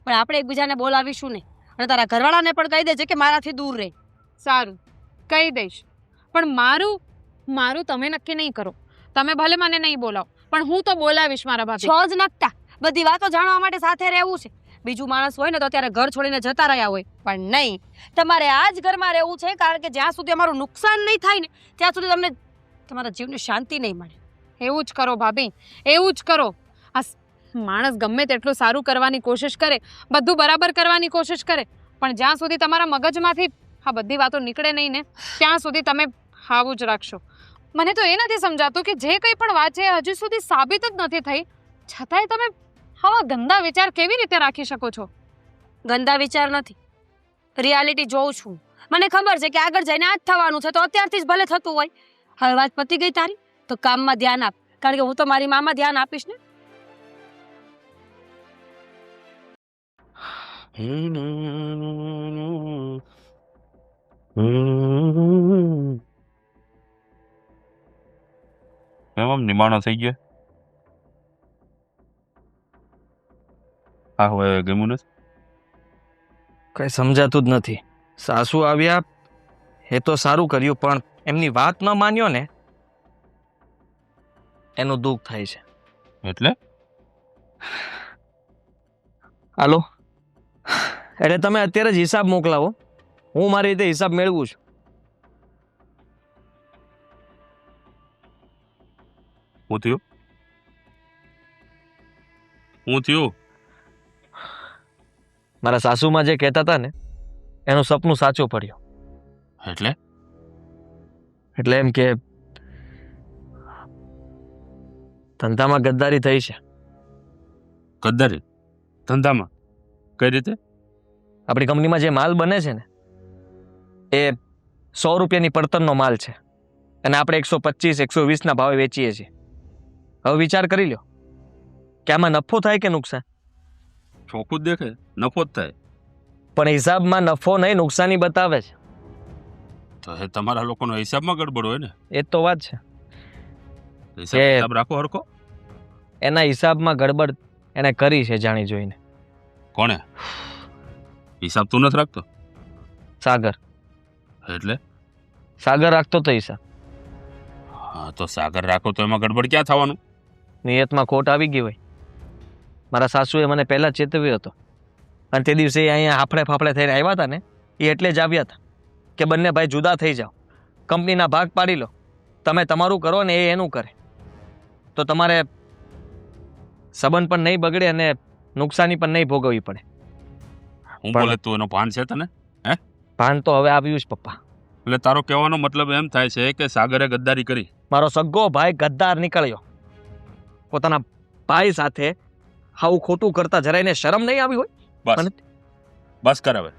પણ આપણે એકબીજાને બોલાવીશું નહીં. અને તારા ઘરવાળાને પણ કહી દેજે કે મારાથી દૂર રહે. સારું, કહી દઈશ. પણ મારું તમે નક્કી નહીં કરો. તમે ભલે મને નહીં બોલાવો, પણ હું તો બોલાવીશ મારા ભાભી. છો જ નકટા. બધી વાતો જાણવા માટે સાથે રહેવું છે. બીજું માણસ હોય ને તો ત્યારે ઘર છોડીને જતા રહ્યા હોય, પણ નહીં, તમારે આ જ ઘરમાં રહેવું છે. કારણ કે જ્યાં સુધી અમારું નુકસાન નહીં થાય ને ત્યાં સુધી તમને તમારા જીવને શાંતિ નહીં મળે. એવું જ કરો ભાભી, એવું જ કરો. આ માણસ ગમે તેટલું સારું કરવાની કોશિશ કરે, બધું બરાબર કરવાની કોશિશ કરે, પણ જ્યાં સુધી તમારા મગજમાંથી આ બધી વાતો નીકળે નહીં ને ત્યાં સુધી તમે આવું જ રાખશો. મને તો એ નથી સમજાતું કે જે કંઈ પણ વાત છે હજુ સુધી સાબિત જ નથી થઈ, છતાંય તમે આવા ગંદા વિચાર કેવી રીતે રાખી શકો છો? ગંદા વિચાર નથી, રિયાલિટી જોઉં છું. મને ખબર છે કે આગળ જઈને આ જ થવાનું છે, તો અત્યારથી જ ભલે થતું હોય. હવે વાત પતી ગઈ તારી, તો કામમાં ધ્યાન આપ, કારણ કે હું તો મારી મામાં ધ્યાન આપીશ ને. એમ આમ નિમાણો થઈ ગયો. હા હવે ગમ્યું નથી. કંઈ સમજાતું જ નથી. સાસુ આવ્યા એ તો સારું કર્યું, પણ એમની વાત ન માન્યો ને એનું દુઃખ થાય છે. એટલે હાલો, એટલે તમે અત્યારે જ હિસાબ મોકલાવો, હું મારી રીતે હિસાબ મેળવું છું. હું થયું? હું થયું? મારા સાસુમાં જે કહેતા હતા ને એનું સપનું સાચું પડ્યું. એટલે એમ કે ધંધામાં ગદ્દારી થઈ છે. ગદ્દારી ધંધામાં? કઈ રીતે? આપણી કંપનીમાં જે માલ બને છે ને એ 100 રૂપિયાની પડતરનો માલ છે અને આપણે 125-120 ના ભાવે વેચીએ છીએ. હવે વિચાર કરી લો કે આમાં નફો થાય કે નુકસાન? ચોખ્ખું જ દેખે નફો જ થાય. પણ હિસાબમાં નફો નહીં નુકસાની બતાવે છે. તો એ તમારા લોકોનો હિસાબમાં ગડબડ હોય ને. એ જ તો વાત છે. હિસાબ રાખો હરખો. એના હિસાબમાં ગડબડ એને કરી છે જાણી જોઈને. કોણે? હિસાબ તું નથી રાખતો? સાગર એટલે સાગર રાખતો તો હિસાબ. હા તો સાગર રાખો તો એમાં ગડબડ ક્યાં થવાનું? નિયતમાં ખોટ આવી ગઈ હોય. મારા સાસુએ મને પહેલાં ચેતવ્યો હતો અને તે દિવસે એ અહીંયા હાફળે ફાફડે થઈને આવ્યા હતા ને એ એટલે જ આવ્યા હતા કે બંને ભાઈ જુદા થઈ જાઓ, કંપનીના ભાગ પાડી લો, તમે તમારું કરો ને એ એનું કરે, તો તમારે સંબંધ પણ નહીં બગડે અને નુકસાની પણ નહીં ભોગવવી પડે. હું પણ- બોલે તું એનો ભાન છે તને? ભાન તો હવે આવ્યું જ પપ્પા. એટલે તારો કહેવાનો મતલબ એમ થાય છે કે સાગરે ગદ્દારી કરી? મારો સગ્ગો ભાઈ ગદ્દાર નીકળ્યો. પોતાના ભાઈ સાથે આવું ખોટું કરતા જરાય એને શરમ નહીં આવી હોય? બસ મને- બસ કર હવે.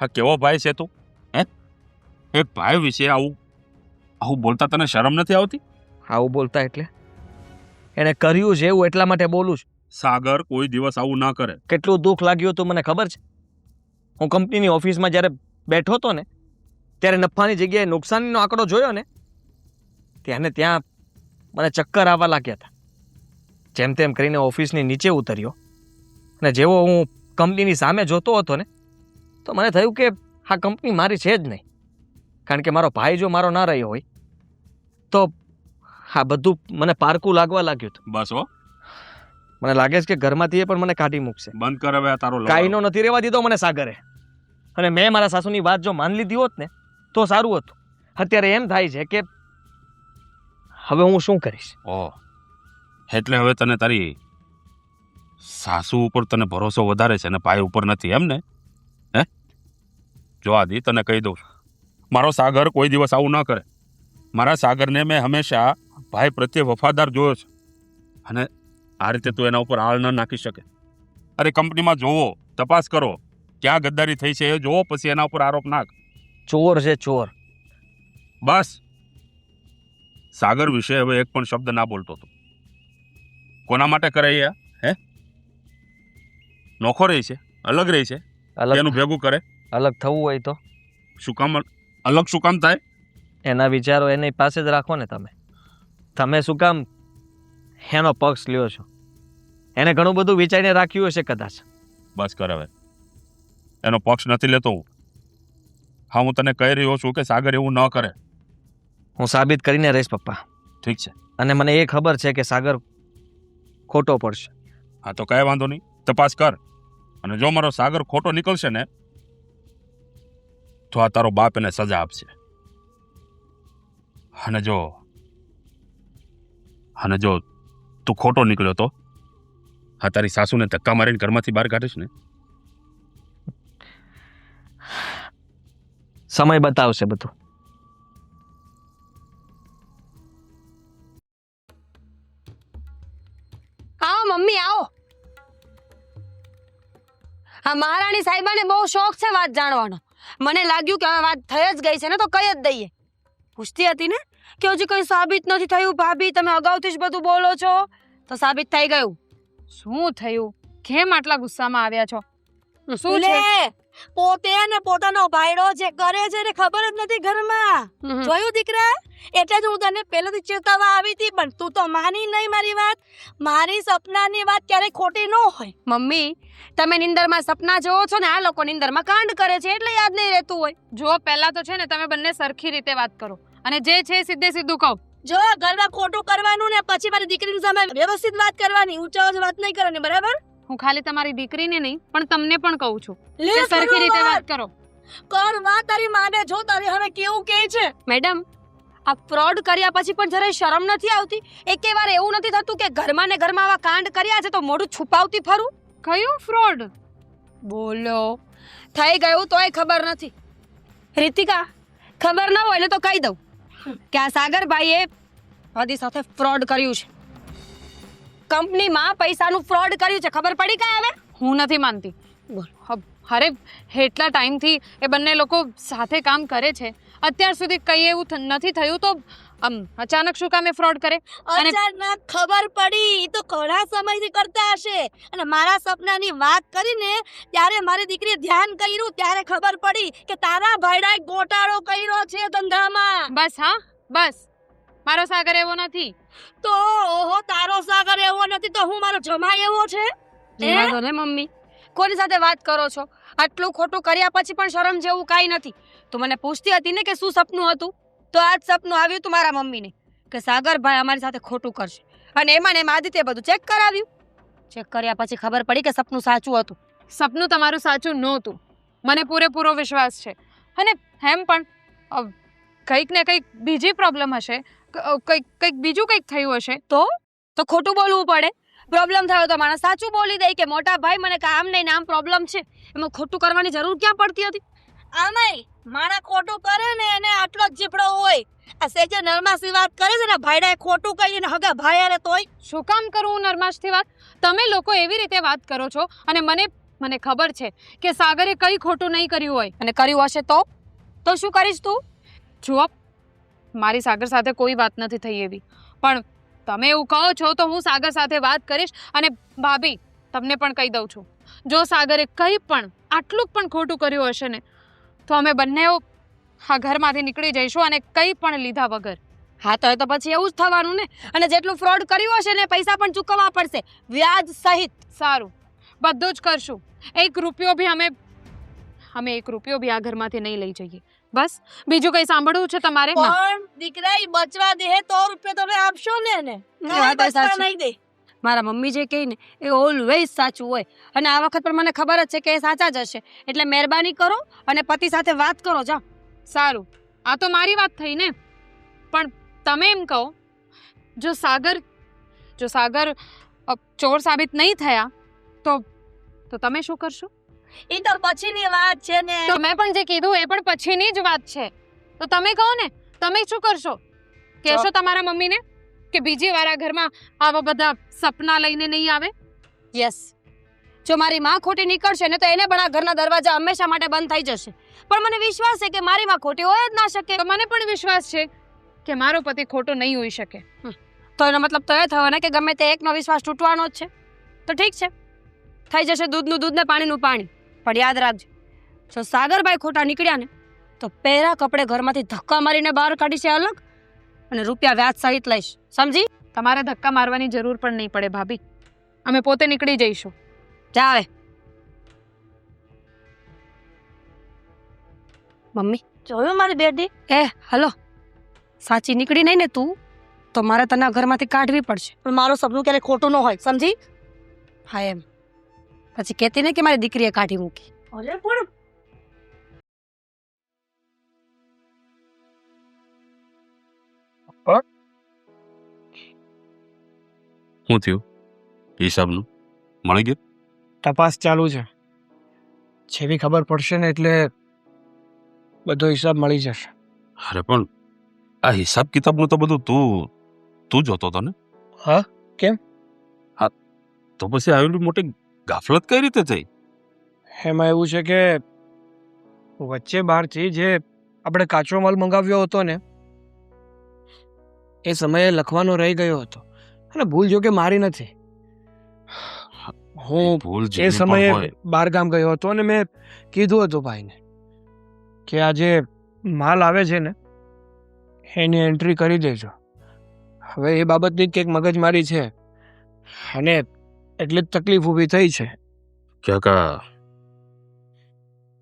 હા કેવો ભાઈ છે તું? હે, એક ભાઈ વિશે આવું આવું બોલતા તને શરમ નથી આવતી? આવું બોલતા એટલે એને કર્યું છે એવું એટલા માટે બોલું છું. સાગર કોઈ દિવસ આવું ના કરે. કેટલું દુઃખ લાગ્યું હતું મને ખબર છે. હું કંપનીની ઓફિસમાં જ્યારે બેઠો હતો ને ત્યારે નફાની જગ્યાએ નુકસાનીનો આંકડો જોયો ને ત્યાં મને ચક્કર આવવા લાગ્યા હતા. જેમ તેમ કરીને ઓફિસની નીચે ઉતર્યો અને જેવો હું કંપનીની સામે જોતો હતો ને તો મને થયું કે આ કંપની મારી છે જ નહીં. કારણ કે મારો ભાઈ જો મારો ના રહ્યો હોય તો આ બધું મને પારકું લાગવા લાગ્યું હતું. બસ હો, મને લાગે છે કે ઘરમાંથી એ પણ મને કાઢી મૂકશે. બંધ કર હવે આ તારો લવારો. કાંઈનો નથી રહેવા દીધો મને સાગરે. અને મેં મારા સાસુની વાત જો માની લીધી હોત ને તો સારું હતું. અત્યારે એમ થાય છે કે હવે હું શું કરીશ. ઓહ, એટલે હવે તને તારી સાસુ ઉપર તને ભરોસો વધારે છે ને ભાઈ ઉપર નથી, એમ ને? હે, જો આદિ તને કહી દઉં છું, મારો સાગર કોઈ દિવસ આવું ન કરે. મારા સાગરને મેં હંમેશા ભાઈ પ્રત્યે વફાદાર જોયો છે અને આ રીતે તું એના ઉપર આળ ન નાખી શકે. અરે કંપનીમાં જોવો, તપાસ કરો, ક્યાં ગદ્દારી થઈ છે એ જોવો, પછી એના ઉપર આરોપ નાખ. ચોર છે ચોર. બસ સાગર વિશે હવે એક પણ શબ્દ ના બોલતો હતો. કોના માટે કરે એ? હે, નોખો રહી છે, અલગ રહી છે, અલગ એનું ભેગું કરે. અલગ થવું હોય તો શું કામ અલગ શું કામ થાય? એના વિચારો એની પાસે જ રાખો ને તમે. તમે શું કામ એનો પક્ષ લ્યો છો? એને ઘણું બધું વિચારીને રાખ્યું હશે કદાચ. બસ કર હવે, એનો પક્ષ નથી લેતો હું. હા, હું તને કહી રહ્યો છું કે સાગર એવું ન કરે. હું સાબિત કરીને રહીશ પપ્પા. ઠીક છે, અને મને એ ખબર છે કે સાગર ખોટો પડશે. હા તો કાંઈ વાંધો નહીં, તપાસ કર. અને જો મારો સાગર ખોટો નીકળશે ને તો આ તારો બાપ એને સજા આપશે. અને જો તું ખોટો નીકળ્યો તો આ તારી સાસુને ધક્કા મારીને ઘરમાંથી બહાર કાઢીશ ને. સમય બતાવશે બધું. આવો મમ્મી આવો. હા, મહારાણી સાહેબાને બહુ શોખ છે વાત જાણવાનો. મને લાગ્યું કે હવે વાત થઈ જ ગઈ છે ને તો કહી જ દઈએ. પૂછતી હતી ને કે હજી કંઈ સાબિત નથી થયું. ભાભી તમે અગાઉથી જ બધું બોલો છો તો સાબિત થઈ ગયું. શું થયું? કેમ આટલા ગુસ્સામાં આવ્યા છો? શું છે? લે, પોતે ને પોતાનો ભાઈડો જે કરે છે ને ખબર જ નથી ઘરમાં. જોયું દીકરા? એટલે જ હું તને પહેલેથી ચેતવવા આવી હતી, પણ તું તો માની નહીં મારી વાત. મારી સપનાની વાત ક્યારેય ખોટી ન હોય. મમ્મી તમે નિંદરમાં સપના જોવો છો ને આ લોકો નિંદરમાં કાંડ કરે છે એટલે યાદ નહીં રહેતું હોય. જો પહેલા તો છે ને તમે બંને સરખી રીતે વાત કરો અને જે છે એ સીધે સીધું કહો. જો ઘરમાં ખોટું કરવાનું ને પછી મારી દીકરીની સામે વ્યવસ્થિત વાત કરવાની, ઊંચા અવાજે વાત નહીં કરવાની, બરાબર? હું ખાલી તમારી દીકરીને નહીં પણ તમને પણ કહું છું લે, કે સરખી કરું રીતે વાત વાત. કરો. કર વાત તારી માને. જો તારી હવે કેવું કહે છે. મેડમ આ ફ્રોડ કર્યા પછી પણ જરાય શરમ નથી આવતી? એકે વાર એવું નથી થતું કે ઘરમાં ને ઘરમાં આવા કાંડ કર્યા છે તો મોઢું છુપાવતી ફરું? કયું ફ્રોડ? બોલો, થઈ ગયું તોય ખબર નથી. રીતિકા, ખબર ન હોય ને તો કહી દઉં કે આ સાગરભાઈએ આદિ સાથે ફ્રોડ કર્યું છે. કંપનીમાં પૈસાનું ફ્રોડ કર્યું છે. ખબર પડી કાંઈ હવે? હું નથી માનતી. બોલ. અરે એટલા ટાઈમથી એ બંને લોકો સાથે કામ કરે છે, અત્યાર સુધી કંઈ એવું નથી થયું તો અચાનક શું કામે ફ્રોડ કરે? અને અચાનક ખબર પડી. ઈ તો ઘણા સમયથી કરતા હશે. અને મારા સપનાની વાત કરીને ત્યારે મારી દીકરીએ ધ્યાન કર્યું ત્યારે ખબર પડી કે તારા ભાઈડાએ ગોટાળો કર્યો છે ધંધામાં. બસ હા બસ, મારો સાગર એવો નથી. તો ઓહો, તારો સાગર એવો નથી તો હું મારો જમાઈ એવો છે? રહેવા દો ને મમ્મી, કોની સાથે વાત કરો છો? આટલું ખોટું કર્યા પછી પણ શરમ જેવું કાંઈ નથી. તું મને પૂછતી હતી ને કે શું સપનું હતું, તો આજ સપનું આવ્યું તું મારા મમ્મીને કે સાગરભાઈ અમારી સાથે ખોટું કરશે, અને એમાં ને એમાં આદિત્ય બધું ચેક કરાવ્યું. ચેક કર્યા પછી ખબર પડી કે સપનું સાચું હતું. સપનું તમારું સાચું નહોતું, મને પૂરેપૂરો વિશ્વાસ છે. અને એમ પણ કંઈક ને કંઈક બીજી પ્રોબ્લેમ હશે, કંઈક બીજું કંઈક થયું હશે. તો ખોટું બોલવું પડે? પ્રોબ્લેમ થયો તો માણસ સાચું બોલી દે કે મોટા ભાઈ મને કામ નહીં, આમ પ્રોબ્લેમ છે. એમાં ખોટું કરવાની જરૂર ક્યાં પડતી હતી? આમાંય માણા ખોટું કરે ને એને આટલો જ જીભડો હોય. આ સેજે નરમાસી વાત કરે છે ને ભાઈડાએ ખોટું કહીને હગા ભાઈ અરે તોય શું કામ કરું હું નરમાશથી વાત? તમે લોકો એવી રીતે વાત કરો છો, અને મને ખબર છે કે સાગરે કંઈ ખોટું નહીં કર્યું હોય. અને કર્યું હશે તો શું કરીશ તું? જુઓ, મારી સાગર સાથે કોઈ વાત નથી થઈ એવી, પણ તમે એવું કહો છો તો હું સાગર સાથે વાત કરીશ. અને ભાભી, તમને પણ કહી દઉં છું, જો સાગરે કંઈ પણ આટલું પણ ખોટું કર્યું હશે ને, તો અમે બંને આ ઘરમાંથી નીકળી જઈશું, અને કંઈ પણ લીધા વગર. હા, તો એ તો પછી એવું જ થવાનું ને. અને જેટલું ફ્રોડ કર્યું હશે ને પૈસા પણ ચૂકવવા પડશે, વ્યાજ સહિત. સારું, બધું જ કરશું. એક રૂપિયો બી અમે 1 રૂપિયો બી આ ઘરમાંથી નહીં લઈ જઈએ. બસ, બીજું કંઈ સાંભળવું છે તમારે? પણ દીકરા ઈ બચવા દે તો રૂપિયા તમે આપશો ને એને. એ વાત બચવા સાચી. નહીં દે. મારા મમ્મી જે કહે ને એ ઓલવેઝ સાચું હોય, અને આ વખત પણ મને ખબર જ છે કે એ સાચા જ હશે. એટલે મહેરબાની કરો અને પતિ સાથે વાત કરો. જા. સારું, આ તો મારી વાત થઈ ને, પણ તમે એમ કહો, જો સાગર ચોર સાબિત નહીં થયા તો તમે શું કરશો? ઈ તો પછીની વાત છે ને. તો મેં પણ જે કીધું એ પણ પછીની જ વાત છે. તો તમે કહો ને, તમે શું કરશો? કહેશો તમારા મમ્મીને કે બીજી વાર આ ઘરમાં આવા બધા સપના લઈને નહીં આવે? યસ. જો મારી માં ખોટી નીકળશે ને તો એને પણ આ ઘરના દરવાજા હંમેશા માટે બંધ થઈ જશે. પણ મને વિશ્વાસ છે કે મારી માં ખોટી હોય જ ના શકે. તો મને પણ વિશ્વાસ છે કે મારો પતિ ખોટો નહીં હોઈ શકે. તો એનો મતલબ તો એ થયો ને કે ગમે તે એકનો વિશ્વાસ તૂટવાનો જ છે. તો ઠીક છે, થઈ જશે દૂધનું દૂધ ને પાણીનું પાણી. પણ યાદ રાખજો, જો સાગરભાઈ ખોટા નીકળ્યા ને તો પહેરા કપડે ઘરમાંથી ધક્કા મારીને બહાર કાઢી છે અલગ, અને રૂપિયા વ્યાજ સહિત લઈશ. સમજી? તમારે ધક્કા મારવાની જરૂર પણ નહીં પડે ભાભી, અમે પોતે નીકળી જઈશું. જા હવે. મમ્મી, જોયું મારી બેટી? હલો, સાચી નીકળી નહીં ને તું તો મારે તને આ ઘરમાંથી કાઢવી પડશે. પણ મારું સપનું ક્યારે ખોટું ન હોય, સમજી? હા, એમ પછી કહેતી ને કે મારી દીકરીએ કાઢી મૂકી. અરે પણ શું થયું? હિસાબનું મળી ગયું? તપાસ ચાલુ છે. જેવી ખબર પડશે ને એટલે બધો હિસાબ મળી જશે. અરે પણ આ હિસાબ કિતાબનું તો બધું તું જોતો હતો ને? હા, કેમ? હા, તો પછી આવેલી મોટી ગાફલત કઈ રીતે થઈ? એમાં એવું છે કે વચ્ચે બહારથી જે આપણે કાચો માલ મંગાવ્યો હતો ને એ સમયે લખવાનો રહી ગયો હતો, અને ભૂલ જો કે મારી નથી. હું ભૂલ એ જેની પણ સમયે હોય. બહાર ગામ ગયો હતો અને મેં કીધું હતું ભાઈને કે આ જે માલ આવે છે ને એની એન્ટ્રી કરી દેજો. હવે એ બાબતની જ કંઈક મગજમારી છે અને એટલી જ તકલીફ ઊભી થઈ છે. કાકા,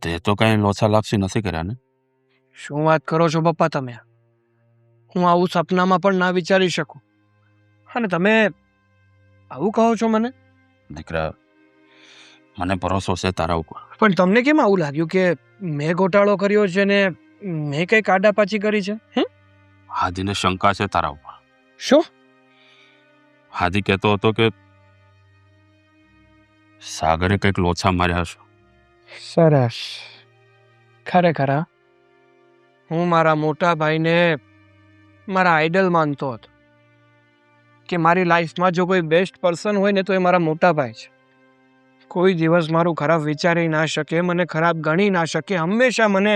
તે તો કઈ લોચા લાપસી નથી કર્યા ને? શું વાત કરો છો પપ્પા તમે? હું આવું સપનામાં પણ ના વિચારી શકું, અને તમે આવું કહો છો મને? દીકરા, મને ભરોસો છે તારા ઉપર. પણ તમને કેમ આવું લાગ્યું કે મેં ગોટાળો કર્યો છે ને મેં કઈ કાડાપાચી કરી છે? હાદીને શંકા છે તારા ઉપર. શું? હાદી કહેતો હતો કે સાગરે કંઈક લોચા માર્યા હશે. સરસ. ખરેખર હા? હું મારા મોટા ભાઈને મારા આઈડલ માનતો હતો કે મારી લાઈફમાં જો કોઈ બેસ્ટ પર્સન હોય ને તો એ મારા મોટા ભાઈ છે. કોઈ દિવસ મારું ખરાબ વિચારી ના શકે, મને ખરાબ ગણી ના શકે, હંમેશા મને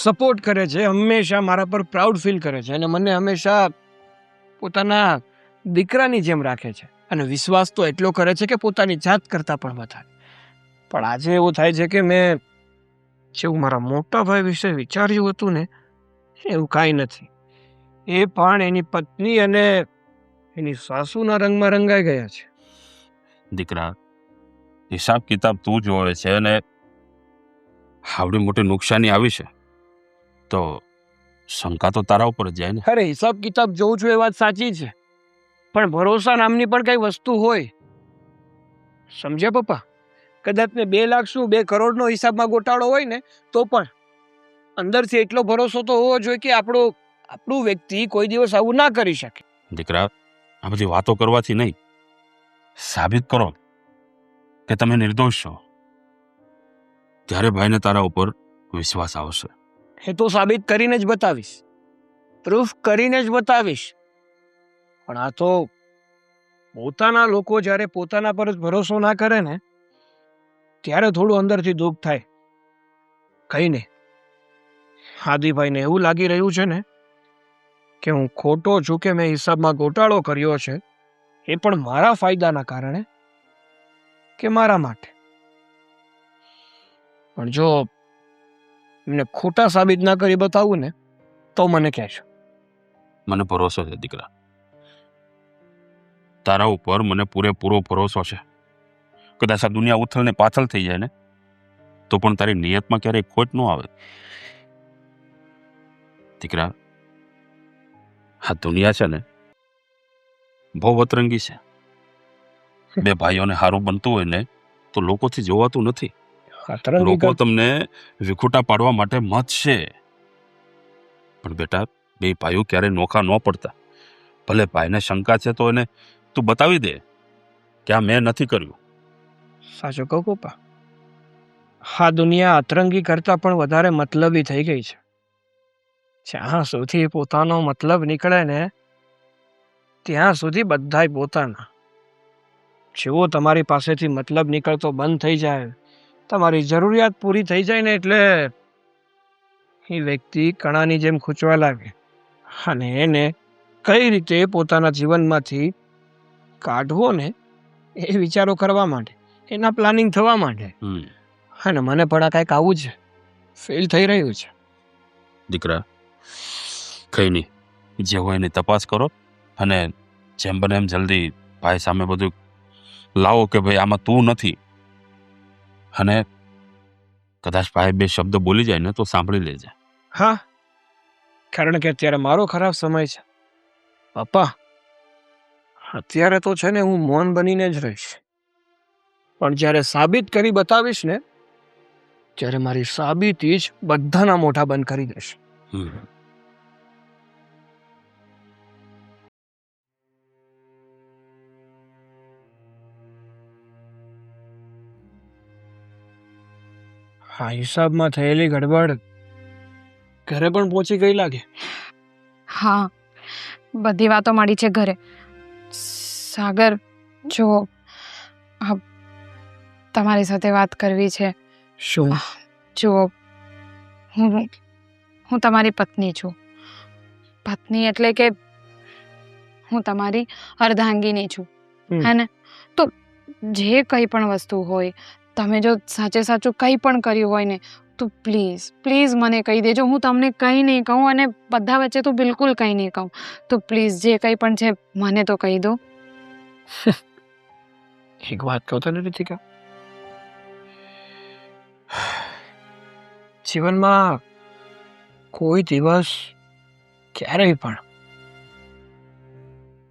સપોર્ટ કરે છે, હંમેશા મારા પર પ્રાઉડ ફીલ કરે છે, અને મને હંમેશા પોતાના દીકરાની જેમ રાખે છે, અને વિશ્વાસ તો એટલો કરે છે કે પોતાની જાત કરતાં પણ વધારે. પણ આજે એવું થાય છે કે મેં જેવું મારા મોટા ભાઈ વિશે વિચાર્યું હતું ને એવું કાંઈ નથી. એ પણ એની પત્ની અને એની સાસુના રંગમાં રંગાઈ ગયા છે. દીકરા, હિસાબ કિતાબ તું જોવે છે અને આવડી મોટી નુકસાની આવી છે તો શંકા તો તારા ઉપર જ જાય ને. અરે હિસાબ કિતાબ જોઉં છું એ વાત સાચી છે, પણ ભરોસા નામની પણ કઈ વસ્તુ હોય, સમજ્યા પપ્પા? કદાચ ને 2 લાખ શું 2 કરોડનો હિસાબમાં ગોટાળો હોય ને તો પણ અંદરથી એટલો ભરોસો તો હોવો જોઈએ કે આપણું વ્યક્તિ કોઈ દિવસ આવું ના કરી શકે. દીકરા, આ બધી વાતો કરવાથી નહીં, સાબિત કરો કે તમે નિર્દોષ છો, ત્યારે ભાઈને તારા ઉપર વિશ્વાસ આવશે. એ તો સાબિત કરીને જ બતાવીશ, પ્રૂફ કરીને જ બતાવીશ. પણ આ તો પોતાના લોકો જ્યારે પોતાના પર જ ભરોસો ના કરે ને ત્યારે થોડું અંદરથી દુઃખ થાય. કઈ નહીં, હાદીભાઈને એવું લાગી રહ્યું છે ને કે હું ખોટો છું, કે મેં હિસાબમાં ગોટાળો કર્યો છે એ પણ મારા ફાયદાના કારણે કે મારા માટે. પણ જો એમને ખોટા સાબિત ના કરી બતાવું ને તો મને કહેશો. મને ભરોસો છે દીકરા, તારા ઉપર મને પૂરેપૂરો ભરોસો છે. કદાચ આ દુનિયા ઉથલ ને પાથલ થઈ જાય ને તો પણ તારી નિયતમાં ક્યારેય ખોટ ન આવે. દીકરા, આ દુનિયા છે ને બહુ અતરંગી છે. 2 ભાઈઓને સારું બનતું હોય ને તો લોકોથી જોવાતું નથી. લોકો તમને વિખૂટા પાડવા માટે મત છે, પણ બેટા 2 ભાઈઓ ક્યારે નોખા ન પડતા. ભલે ભાઈને શંકા છે તો એને તું બતાવી દે કે આ મેં નથી કર્યું. સાચું કહું પપ્પા, આ દુનિયા અતરંગી કરતાં પણ વધારે મતલબી થઈ ગઈ છે. જ્યાં સુધી પોતાનો મતલબ નીકળે ને ત્યાં સુધી બધાય પોતાના. જેવો તમારી પાસેથી મતલબ નીકળતો બંધ થઈ જાય, તમારી જરૂરિયાત પૂરી થઈ જાય ને એટલે એ વ્યક્તિ કણાની જેમ ખૂંચવા લાગે અને એને કઈ રીતે પોતાના જીવનમાંથી કાઢવો ને એ વિચારો કરવા માટે, એના પ્લાનિંગ થવા માટે. અને મને પણ આ કાંઈક આવું જ ફીલ થઈ રહ્યું છે. દીકરા, કઈ નહીં, જે હોય એની તપાસ કરો અને જેમ બને એમ જલ્દી ભાઈ સામે બધું લાવો કે ભાઈ આમાં તું નથી. અને કદાચ ભાઈ 2 શબ્દ બોલી જાય ને તો સાંભળી લેજે. હા, કારણ કે અત્યારે મારો ખરાબ સમય છે પપ્પા. અત્યારે તો છે ને હું મૌન બનીને જ રહીશ, પણ જ્યારે સાબિત કરી બતાવીશ ને ત્યારે મારી સાબિતી જ બધાના મોઢા બંધ કરી દેશે. હા, હિસાબમાં થયેલી ગડબડ ઘરે પણ પહોંચી ગઈ લાગે. હા, બધી વાતો મળી છે ઘરે. સાગર, જો તમારી સાથે વાત કરવી છે. શું? જો હું તમારી પત્ની છું. પત્ની એટલે કે હું તમારી અર્ધાંગીની છું, હે ને? તો જે કંઈ પણ વસ્તુ હોય, તમે જો સાચે સાચું કંઈ પણ કર્યું હોય ને તો પ્લીઝ પ્લીઝ મને કહી દેજો. હું તમને કંઈ નહીં કહું અને બધા વચ્ચે તો બિલકુલ કંઈ નહીં કહું. તો પ્લીઝ જે કંઈ પણ છે મને તો કહી દો. એક વાત કહું તને રીતિકા, જીવનમાં કોઈ દિવસ ક્યારેય પણ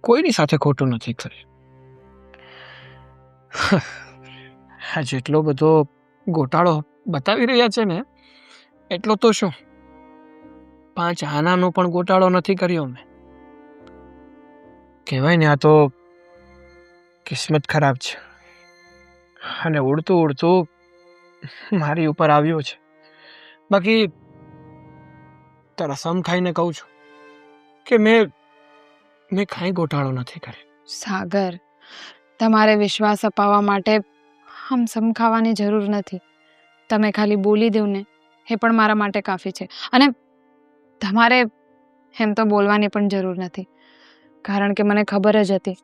કોઈની સાથે ખોટું નથી કર્યું. આ જેટલો બધો ગોટાળો બતાવી રહ્યા છે ને એટલો તો શું 5 આનાનો પણ ગોટાળો નથી કર્યો મેં. કહેવાય ને આ તો કિસ્મત ખરાબ છે અને ઉડતું ઉડતું મારી ઉપર આવ્યો છે. બાકી તારા સમ ખાઈને કહું છું કે મેં કાંઈ ગોટાળો નથી કર્યો. સાગર, તમારે વિશ્વાસ અપાવવા માટે આમ સમખાવાની જરૂર નથી. તમે ખાલી બોલી દો ને એ પણ મારા માટે કાફી છે. અને તમારે એમ તો બોલવાની પણ જરૂર નથી, કારણ કે મને ખબર જ હતી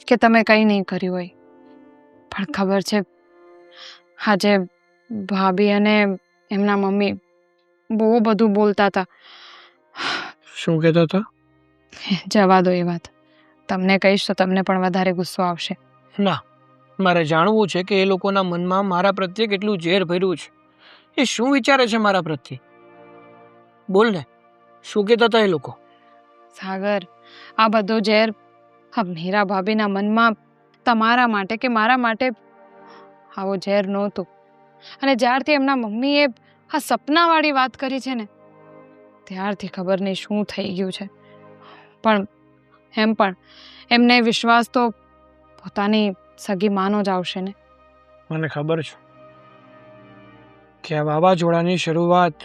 કે તમે કંઈ નહીં કર્યું હોય. પણ ખબર છે, આજે ભાભી અને એમના મમ્મી બહુ બધું બોલતા હતા. શું કહેતા હતા? જવા દો એ વાત. તમને કહીશ તો તમને પણ વધારે ગુસ્સો આવશે. ના, મારે જાણવું છે કે એ લોકોના મનમાં મારા પ્રત્યે કેટલું ઝેર ભર્યું છે. એ શું વિચારે છે મારા પ્રત્યે? બોલ ને, શું કહેતા હતા એ લોકો? સાગર, આ બધો ઝેર આ મીરા ભાભીના મનમાં તમારા માટે કે મારા માટે આવો ઝેર નહોતું. અને જ્યારથી એમના મમ્મીએ આ સપનાવાળી વાત કરી છે ને ત્યારથી ખબર નહીં શું થઈ ગયું છે. પણ એમને વિશ્વાસ તો પોતાની સગી માનો જ આવશે ને. મને ખબર છે કે આ વાવાઝોડાની શરૂઆત